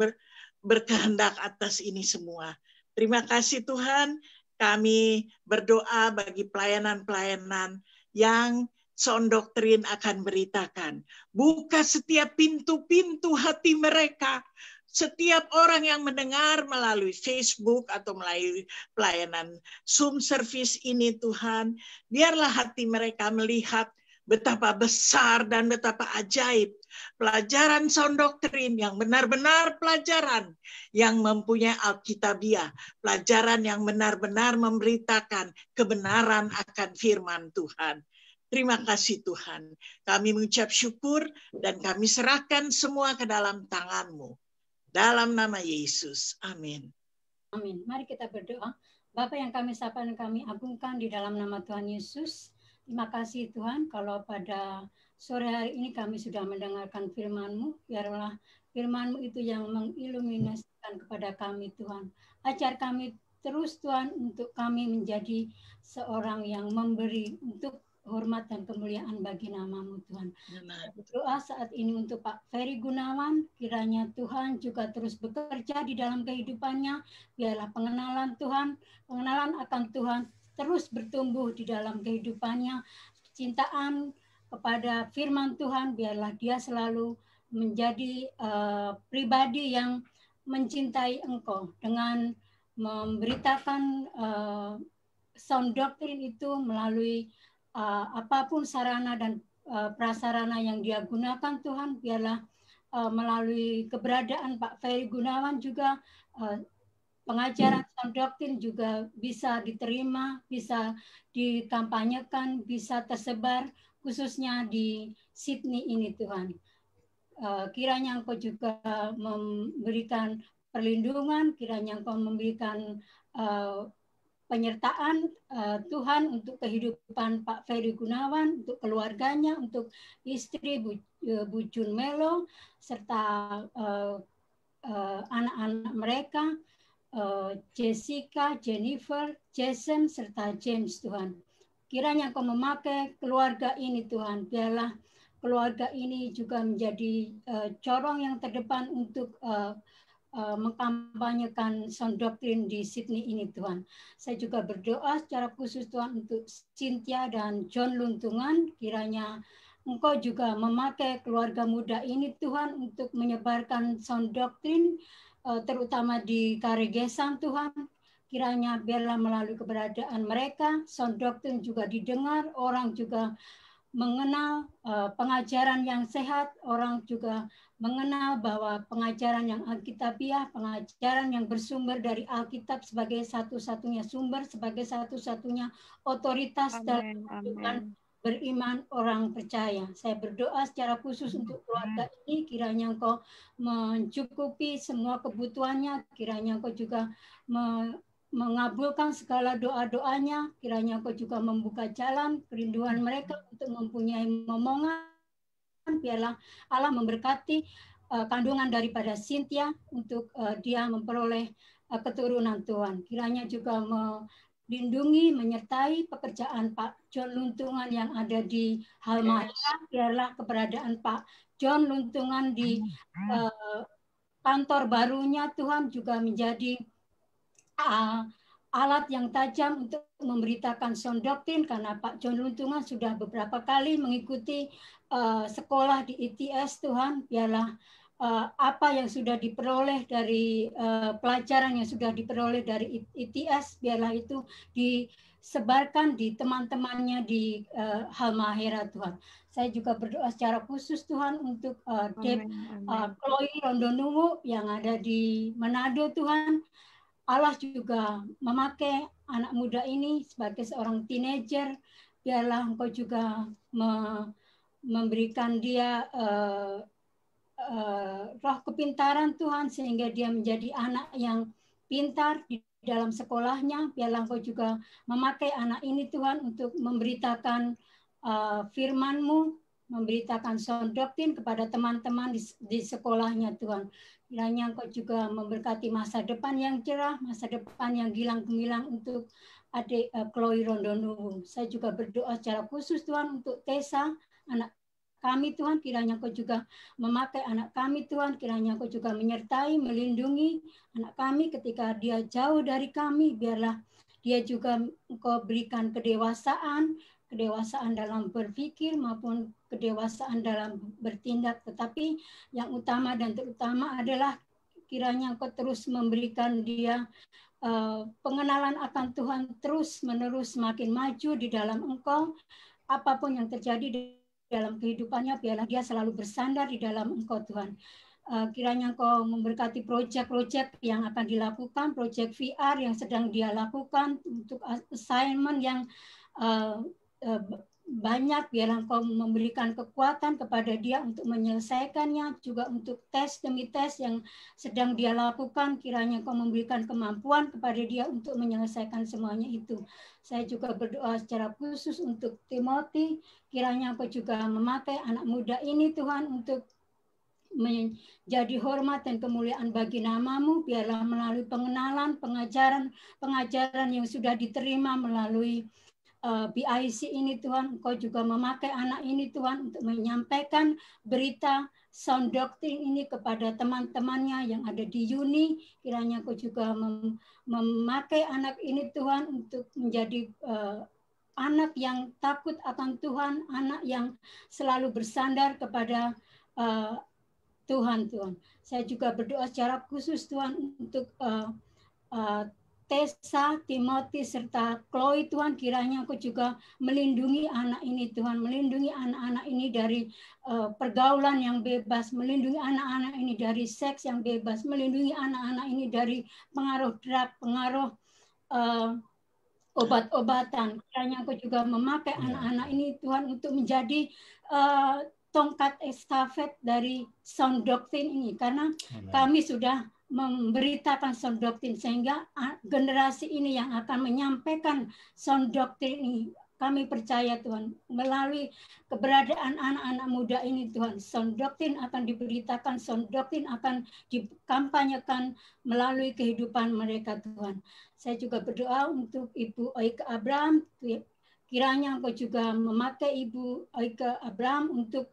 berkehendak atas ini semua. Terima kasih Tuhan. Kami berdoa bagi pelayanan-pelayanan yang sound doktrin akan beritakan. Buka setiap pintu-pintu hati mereka. Setiap orang yang mendengar melalui Facebook atau melalui pelayanan Zoom service ini Tuhan, biarlah hati mereka melihat betapa besar dan betapa ajaib pelajaran sound doktrin yang benar-benar pelajaran yang mempunyai Alkitabiah, pelajaran yang benar-benar memberitakan kebenaran akan firman Tuhan. Terima kasih Tuhan. Kami mengucap syukur dan kami serahkan semua ke dalam tangan-Mu. Dalam nama Yesus. Amin. Amin. Mari kita berdoa. Bapa yang kami sapa dan kami agungkan di dalam nama Tuhan Yesus. Terima kasih Tuhan kalau pada sore hari ini kami sudah mendengarkan firman-Mu. Biarlah firman-Mu itu yang mengiluminasikan kepada kami Tuhan. Ajar kami terus Tuhan untuk kami menjadi seorang yang memberi untuk hormat dan kemuliaan bagi nama-Mu Tuhan. Berdoa saat ini untuk Pak Ferry Gunawan, kiranya Tuhan juga terus bekerja di dalam kehidupannya. Biarlah pengenalan Tuhan, pengenalan akan Tuhan terus bertumbuh di dalam kehidupannya. Cintaan kepada firman Tuhan, biarlah dia selalu menjadi pribadi yang mencintai Engkau dengan memberitakan sound doktrin itu melalui apapun sarana dan prasarana yang dia gunakan Tuhan, biarlah melalui keberadaan Pak Ferry Gunawan juga pengajaran sound doktrin juga bisa diterima, bisa dikampanyekan, bisa tersebar khususnya di Sydney ini Tuhan. Kiranya Engkau juga memberikan perlindungan, kiranya Engkau memberikan penyertaan Tuhan untuk kehidupan Pak Ferry Gunawan, untuk keluarganya, untuk istri Bu Jun Melo, serta anak-anak mereka, Jessica, Jennifer, Jason, serta James Tuhan. Kiranya Engkau memakai keluarga ini Tuhan, biarlah keluarga ini juga menjadi corong yang terdepan untuk mengkampanyekan sound doktrin di Sydney ini Tuhan. Saya juga berdoa secara khusus Tuhan untuk Cynthia dan John Luntungan, kiranya Engkau juga memakai keluarga muda ini Tuhan untuk menyebarkan sound doktrin, terutama di Karegesan Tuhan. Kiranya biarlah melalui keberadaan mereka, sound doktrin juga didengar, orang juga mengenal pengajaran yang sehat, orang juga mengenal bahwa pengajaran yang alkitabiah, pengajaran yang bersumber dari Alkitab sebagai satu-satunya sumber, sebagai satu-satunya otoritas dalam kehidupan beriman orang percaya. Saya berdoa secara khusus untuk keluarga ini, kiranya Engkau mencukupi semua kebutuhannya, kiranya Engkau juga mengabulkan segala doa-doanya, kiranya Engkau juga membuka jalan kerinduan mereka untuk mempunyai momongan. Biarlah Allah memberkati kandungan daripada Cynthia untuk dia memperoleh keturunan Tuhan. Kiranya juga melindungi, menyertai pekerjaan Pak John Luntungan yang ada di Halmahera. Biarlah keberadaan Pak John Luntungan di kantor barunya Tuhan juga menjadi alat yang tajam untuk memberitakan sound doktrin, karena Pak John Luntungan sudah beberapa kali mengikuti sekolah di ITS Tuhan. Biarlah apa yang sudah diperoleh dari pelajaran yang sudah diperoleh dari ITS, biarlah itu disebarkan di teman-temannya di Halmahera Tuhan. Saya juga berdoa secara khusus Tuhan untuk Chloe Rondonungu yang ada di Manado Tuhan. Allah juga memakai anak muda ini sebagai seorang teenager. Biarlah Engkau juga memberikan dia roh kepintaran Tuhan, sehingga dia menjadi anak yang pintar di dalam sekolahnya. Biarlah Engkau juga memakai anak ini Tuhan untuk memberitakan firman-Mu, memberitakan sound doktrin kepada teman-teman di sekolahnya Tuhan. Kiranya Engkau juga memberkati masa depan yang cerah, masa depan yang gilang gemilang untuk adik Chloe Rondonungu. Saya juga berdoa secara khusus Tuhan untuk Tessa, anak kami Tuhan. Kiranya Engkau juga memakai anak kami Tuhan. Kiranya Engkau juga menyertai, melindungi anak kami ketika dia jauh dari kami. Biarlah dia juga Engkau berikan kedewasaan dalam berpikir maupun kedewasaan dalam bertindak. Tetapi yang utama dan terutama adalah kiranya Engkau terus memberikan dia pengenalan akan Tuhan terus menerus semakin maju di dalam Engkau. Apapun yang terjadi di dalam kehidupannya, biarlah dia selalu bersandar di dalam Engkau Tuhan. Kiranya Engkau memberkati proyek-proyek yang akan dilakukan, proyek VR yang sedang dia lakukan, untuk assignment yang banyak. Biarlah Engkau memberikan kekuatan kepada dia untuk menyelesaikannya, juga untuk tes demi tes yang sedang dia lakukan. Kiranya Engkau memberikan kemampuan kepada dia untuk menyelesaikan semuanya itu. Saya juga berdoa secara khusus untuk Timothy. Kiranya Engkau juga memakai anak muda ini Tuhan untuk menjadi hormat dan kemuliaan bagi nama-Mu. Biarlah melalui pengenalan, pengajaran yang sudah diterima melalui BIC ini Tuhan, Engkau juga memakai anak ini Tuhan untuk menyampaikan berita sound doktrin ini kepada teman-temannya yang ada di Uni. Kiranya Engkau juga memakai anak ini Tuhan untuk menjadi anak yang takut akan Tuhan, anak yang selalu bersandar kepada Tuhan. Saya juga berdoa secara khusus Tuhan untuk Tessa, Timothy, serta Chloe Tuhan. Kiranya Engkau juga melindungi anak ini Tuhan, melindungi anak-anak ini dari pergaulan yang bebas, melindungi anak-anak ini dari seks yang bebas, melindungi anak-anak ini dari pengaruh drug, pengaruh obat-obatan. Kiranya Engkau juga memakai anak-anak ini Tuhan untuk menjadi tongkat estafet dari sound doktrin ini, karena kami sudah memberitakan sound doktrin, sehingga generasi ini yang akan menyampaikan sound doktrin ini. Kami percaya Tuhan, melalui keberadaan anak-anak muda ini Tuhan, sound doktrin akan diberitakan, sound doktrin akan dikampanyekan melalui kehidupan mereka Tuhan. Saya juga berdoa untuk Ibu Oike Abraham. Kiranya Engkau juga memakai Ibu Oike Abraham untuk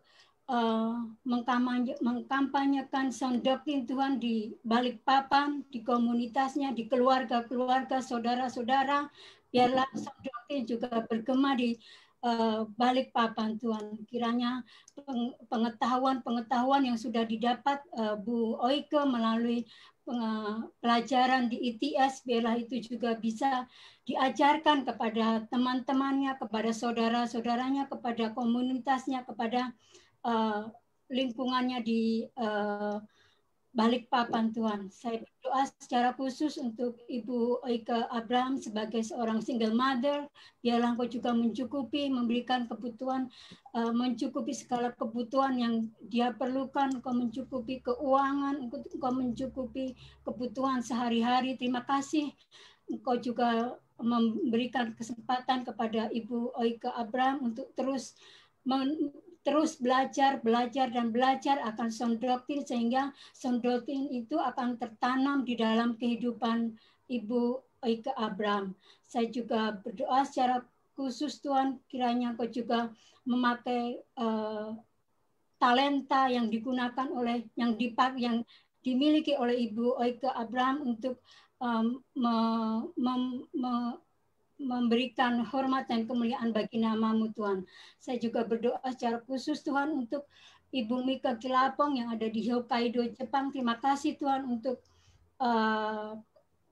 mengkampanyekan sound doktrin Tuhan di Balikpapan, di komunitasnya, di keluarga-keluarga, saudara-saudara. Biarlah sound doktrin juga bergema di Balikpapan Tuhan. Kiranya pengetahuan yang sudah didapat Bu Oike melalui pelajaran di ITS, biarlah itu juga bisa diajarkan kepada teman-temannya, kepada saudara-saudaranya, kepada komunitasnya, kepada lingkungannya di Balikpapan Tuhan. Saya berdoa secara khusus untuk Ibu Oike Abraham sebagai seorang single mother. Biarlah Engkau juga mencukupi, memberikan kebutuhan, mencukupi segala kebutuhan yang dia perlukan. Engkau mencukupi keuangan, Engkau mencukupi kebutuhan sehari-hari. Terima kasih. Engkau juga memberikan kesempatan kepada Ibu Oike Abraham untuk terus belajar akan sound doctrine, sehingga sound doctrine itu akan tertanam di dalam kehidupan Ibu Oike Abraham. Saya juga berdoa secara khusus Tuhan, kiranya Engkau juga memakai talenta yang digunakan oleh yang dimiliki oleh Ibu Oike Abraham untuk memberikan hormat dan kemuliaan bagi nama-Mu Tuhan. Saya juga berdoa secara khusus Tuhan untuk Ibu Mika Kilapong yang ada di Hokkaido, Jepang. Terima kasih Tuhan untuk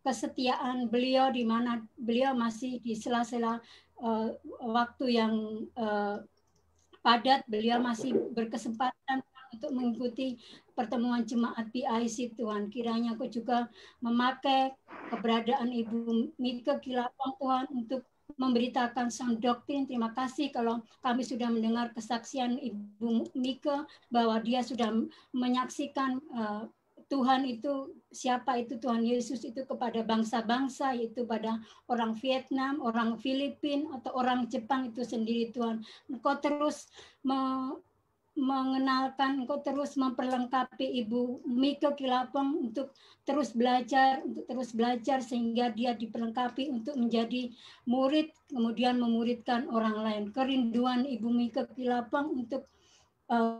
kesetiaan beliau, di mana beliau masih di sela-sela waktu yang padat, beliau masih berkesempatan untuk mengikuti pertemuan jemaat PIC Tuhan. Kiranya Kau juga memakai keberadaan Ibu Mika Kilapong Tuhan untuk memberitakan sound doctrine. Terima kasih kalau kami sudah mendengar kesaksian Ibu Mika bahwa dia sudah menyaksikan Tuhan itu, siapa itu Tuhan Yesus itu kepada bangsa-bangsa, yaitu pada orang Vietnam, orang Filipina, atau orang Jepang itu sendiri Tuhan. Engkau terus mengenalkan, Engkau terus memperlengkapi Ibu Mika Kilapong untuk terus belajar sehingga dia diperlengkapi untuk menjadi murid, kemudian memuridkan orang lain. Kerinduan Ibu Mika Kilapong untuk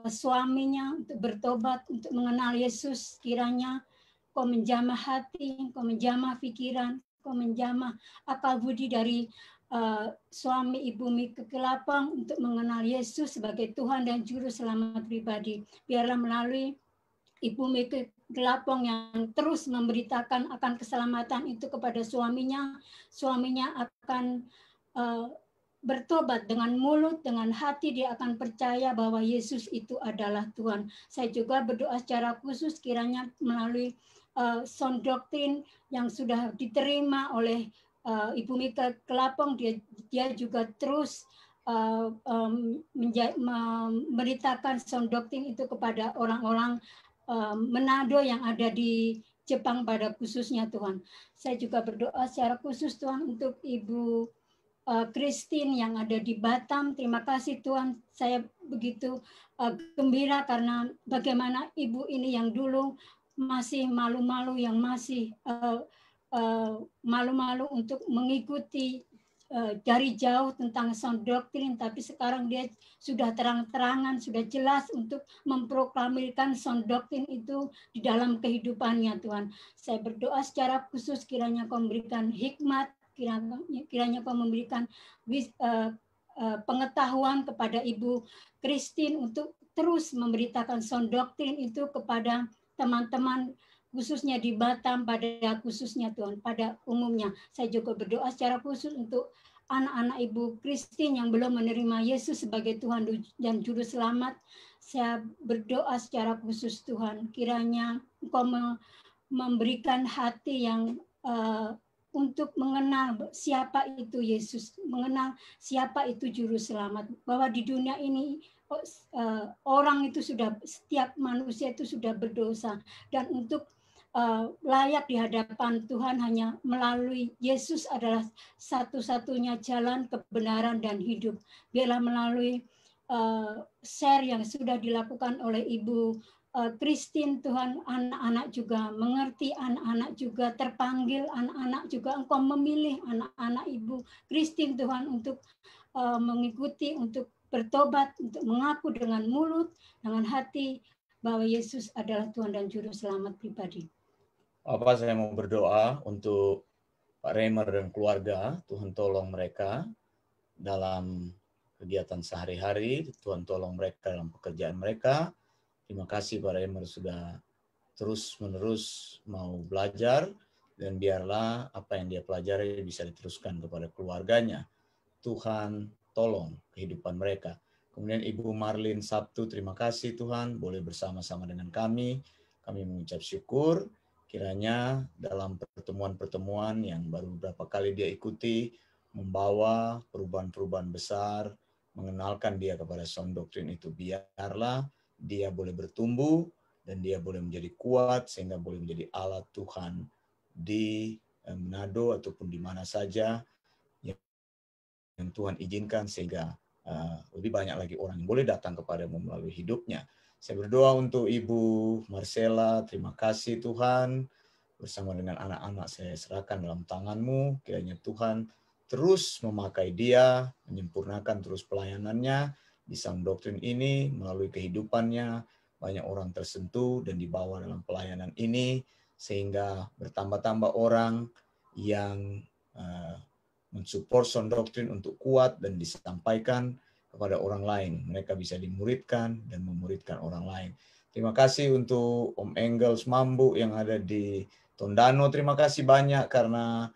suaminya untuk bertobat, untuk mengenal Yesus, kiranya Kau menjamah hati, Kau menjamah pikiran, Kau menjamah akal budi dari suami Ibu Mika Kilapong untuk mengenal Yesus sebagai Tuhan dan Juru Selamat pribadi. Biarlah melalui Ibu Mika Kilapong yang terus memberitakan akan keselamatan itu kepada suaminya akan bertobat dengan mulut, dengan hati, dia akan percaya bahwa Yesus itu adalah Tuhan. Saya juga berdoa secara khusus kiranya melalui sound doctrine yang sudah diterima oleh Ibu Mika Kilapong, dia juga terus memberitakan sound doctrine itu kepada orang-orang Manado yang ada di Jepang pada khususnya Tuhan. Saya juga berdoa secara khusus Tuhan untuk Ibu Christine yang ada di Batam. Terima kasih Tuhan, saya begitu gembira karena bagaimana ibu ini yang dulu masih malu-malu, yang masih malu-malu untuk mengikuti dari jauh tentang sound doctrine, tapi sekarang dia sudah terang-terangan, sudah jelas untuk memproklamirkan sound doctrine itu di dalam kehidupannya Tuhan. Saya berdoa secara khusus kiranya Kau memberikan hikmat, kiranya Kau memberikan pengetahuan kepada Ibu Christine untuk terus memberitakan sound doctrine itu kepada teman-teman khususnya di Batam, pada khususnya Tuhan, pada umumnya. Saya juga berdoa secara khusus untuk anak-anak Ibu Christine yang belum menerima Yesus sebagai Tuhan dan Juru Selamat. Saya berdoa secara khusus Tuhan, kiranya Engkau memberikan hati yang untuk mengenal siapa itu Yesus, mengenal siapa itu Juru Selamat. Bahwa di dunia ini orang itu sudah, setiap manusia itu sudah berdosa. Dan untuk layak di hadapan Tuhan hanya melalui Yesus adalah satu-satunya jalan kebenaran dan hidup. Biarlah melalui share yang sudah dilakukan oleh Ibu Christine Tuhan, anak-anak juga mengerti, anak-anak juga terpanggil, anak-anak juga Engkau memilih anak-anak Ibu Christine Tuhan untuk mengikuti, untuk bertobat, untuk mengaku dengan mulut, dengan hati bahwa Yesus adalah Tuhan dan Juru Selamat pribadi. Bapak, saya mau berdoa untuk Pak Remer dan keluarga. Tuhan tolong mereka dalam kegiatan sehari-hari. Tuhan tolong mereka dalam pekerjaan mereka. Terima kasih para Emer sudah terus-menerus mau belajar, dan biarlah apa yang dia pelajari bisa diteruskan kepada keluarganya. Tuhan tolong kehidupan mereka. Kemudian Ibu Marlin Sabtu, terima kasih Tuhan boleh bersama-sama dengan kami. Kami mengucap syukur kiranya dalam pertemuan-pertemuan yang baru beberapa kali dia ikuti, membawa perubahan-perubahan besar, mengenalkan dia kepada sound doctrine itu. Biarlah dia boleh bertumbuh dan dia boleh menjadi kuat sehingga boleh menjadi alat Tuhan di Manado ataupun di mana saja yang Tuhan izinkan, sehingga lebih banyak lagi orang yang boleh datang kepadamu melalui hidupnya. Saya berdoa untuk Ibu Marcella, terima kasih Tuhan, bersama dengan anak-anak saya serahkan dalam tangan-Mu, kiranya Tuhan terus memakai dia, menyempurnakan terus pelayanannya di sound doctrine ini, melalui kehidupannya, banyak orang tersentuh dan dibawa dalam pelayanan ini, sehingga bertambah-tambah orang yang mensupport sound doctrine untuk kuat dan disampaikan kepada orang lain. Mereka bisa dimuridkan dan memuridkan orang lain. Terima kasih untuk Om Engels Mambu yang ada di Tondano. Terima kasih banyak karena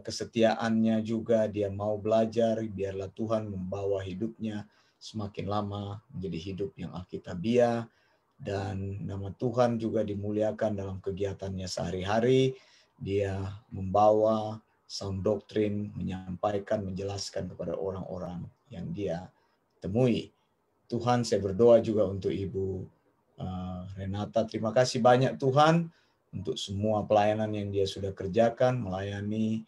kesetiaannya juga, dia mau belajar. Biarlah Tuhan membawa hidupnya semakin lama menjadi hidup yang alkitabiah, dan nama Tuhan juga dimuliakan dalam kegiatannya sehari-hari. Dia membawa sound doctrine, menyampaikan, menjelaskan kepada orang-orang yang dia temui. Tuhan, saya berdoa juga untuk Ibu Renata. Terima kasih banyak Tuhan untuk semua pelayanan yang dia sudah kerjakan, melayani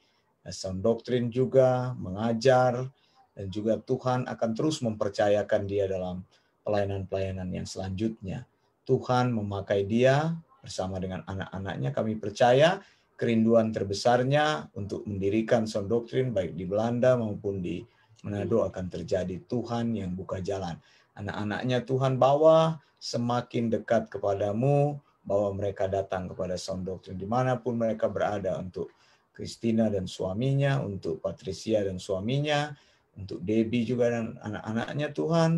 sound doctrine juga, mengajar, dan juga Tuhan akan terus mempercayakan dia dalam pelayanan-pelayanan yang selanjutnya. Tuhan memakai dia bersama dengan anak-anaknya. Kami percaya kerinduan terbesarnya untuk mendirikan sound doctrine baik di Belanda maupun di Manado akan terjadi. Tuhan yang buka jalan. Anak-anaknya Tuhan bawa semakin dekat kepadamu, bawa mereka datang kepada sound doctrine dimanapun mereka berada, untuk Christina dan suaminya, untuk Patricia dan suaminya, untuk Debbie juga dan anak-anaknya Tuhan.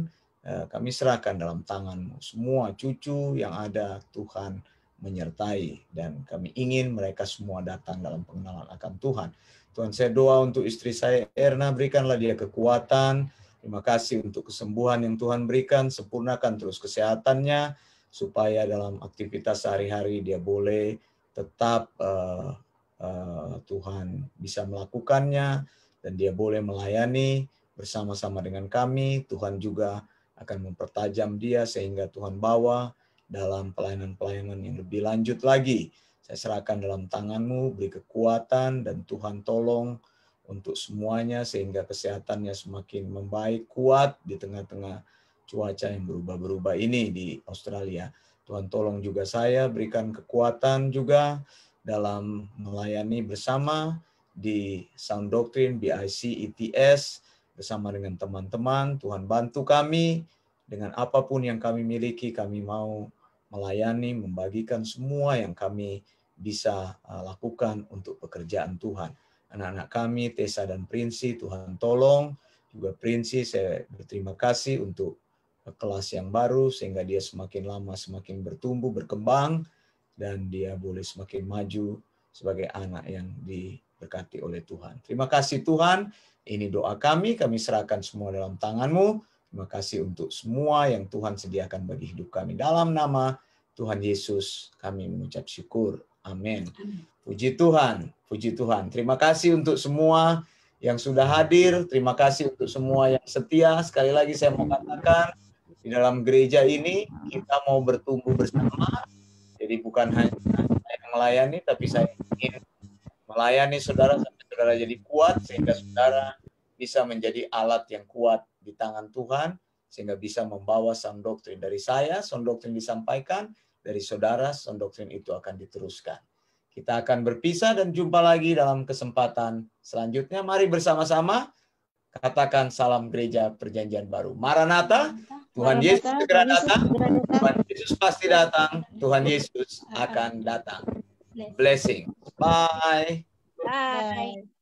Kami serahkan dalam tangan-Mu. Semua cucu yang ada Tuhan menyertai, dan kami ingin mereka semua datang dalam pengenalan akan Tuhan. Tuhan, saya doa untuk istri saya Erna, berikanlah dia kekuatan. Terima kasih untuk kesembuhan yang Tuhan berikan, sempurnakan terus kesehatannya, supaya dalam aktivitas sehari-hari dia boleh tetap Tuhan bisa melakukannya, dan dia boleh melayani bersama-sama dengan kami. Tuhan juga akan mempertajam dia sehingga Tuhan bawa dalam pelayanan-pelayanan yang lebih lanjut lagi. Saya serahkan dalam tangan-Mu, beri kekuatan, dan Tuhan tolong untuk semuanya sehingga kesehatannya semakin membaik, kuat di tengah-tengah cuaca yang berubah-berubah ini di Australia. Tuhan tolong juga saya, berikan kekuatan juga dalam melayani bersama di Sound Doctrine, BIC, ETS, bersama dengan teman-teman. Tuhan bantu kami dengan apapun yang kami miliki, kami mau melayani, membagikan semua yang kami bisa lakukan untuk pekerjaan Tuhan. Anak-anak kami, Tessa dan Prinsi, Tuhan tolong. Juga Prinsi, saya berterima kasih untuk kelas yang baru, sehingga dia semakin lama semakin bertumbuh, berkembang, dan dia boleh semakin maju sebagai anak yang diberkati oleh Tuhan. Terima kasih Tuhan, ini doa kami serahkan semua dalam tangan-Mu. Terima kasih untuk semua yang Tuhan sediakan bagi hidup kami. Dalam nama Tuhan Yesus kami mengucap syukur. Amin. Puji Tuhan, puji Tuhan. Terima kasih untuk semua yang sudah hadir. Terima kasih untuk semua yang setia. Sekali lagi saya mau katakan, di dalam gereja ini kita mau bertumbuh bersama. Jadi bukan hanya saya melayani, tapi saya ingin melayani saudara sampai saudara jadi kuat, sehingga saudara bisa menjadi alat yang kuat di tangan Tuhan, sehingga bisa membawa sound doctrine dari saya, sound doctrine disampaikan, dari saudara, sound doctrine itu akan diteruskan. Kita akan berpisah dan jumpa lagi dalam kesempatan selanjutnya. Mari bersama-sama katakan salam gereja perjanjian baru. Maranatha, Tuhan Yesus segera datang, Tuhan Yesus pasti datang, Tuhan Yesus akan datang. Blessing. Bye. Bye.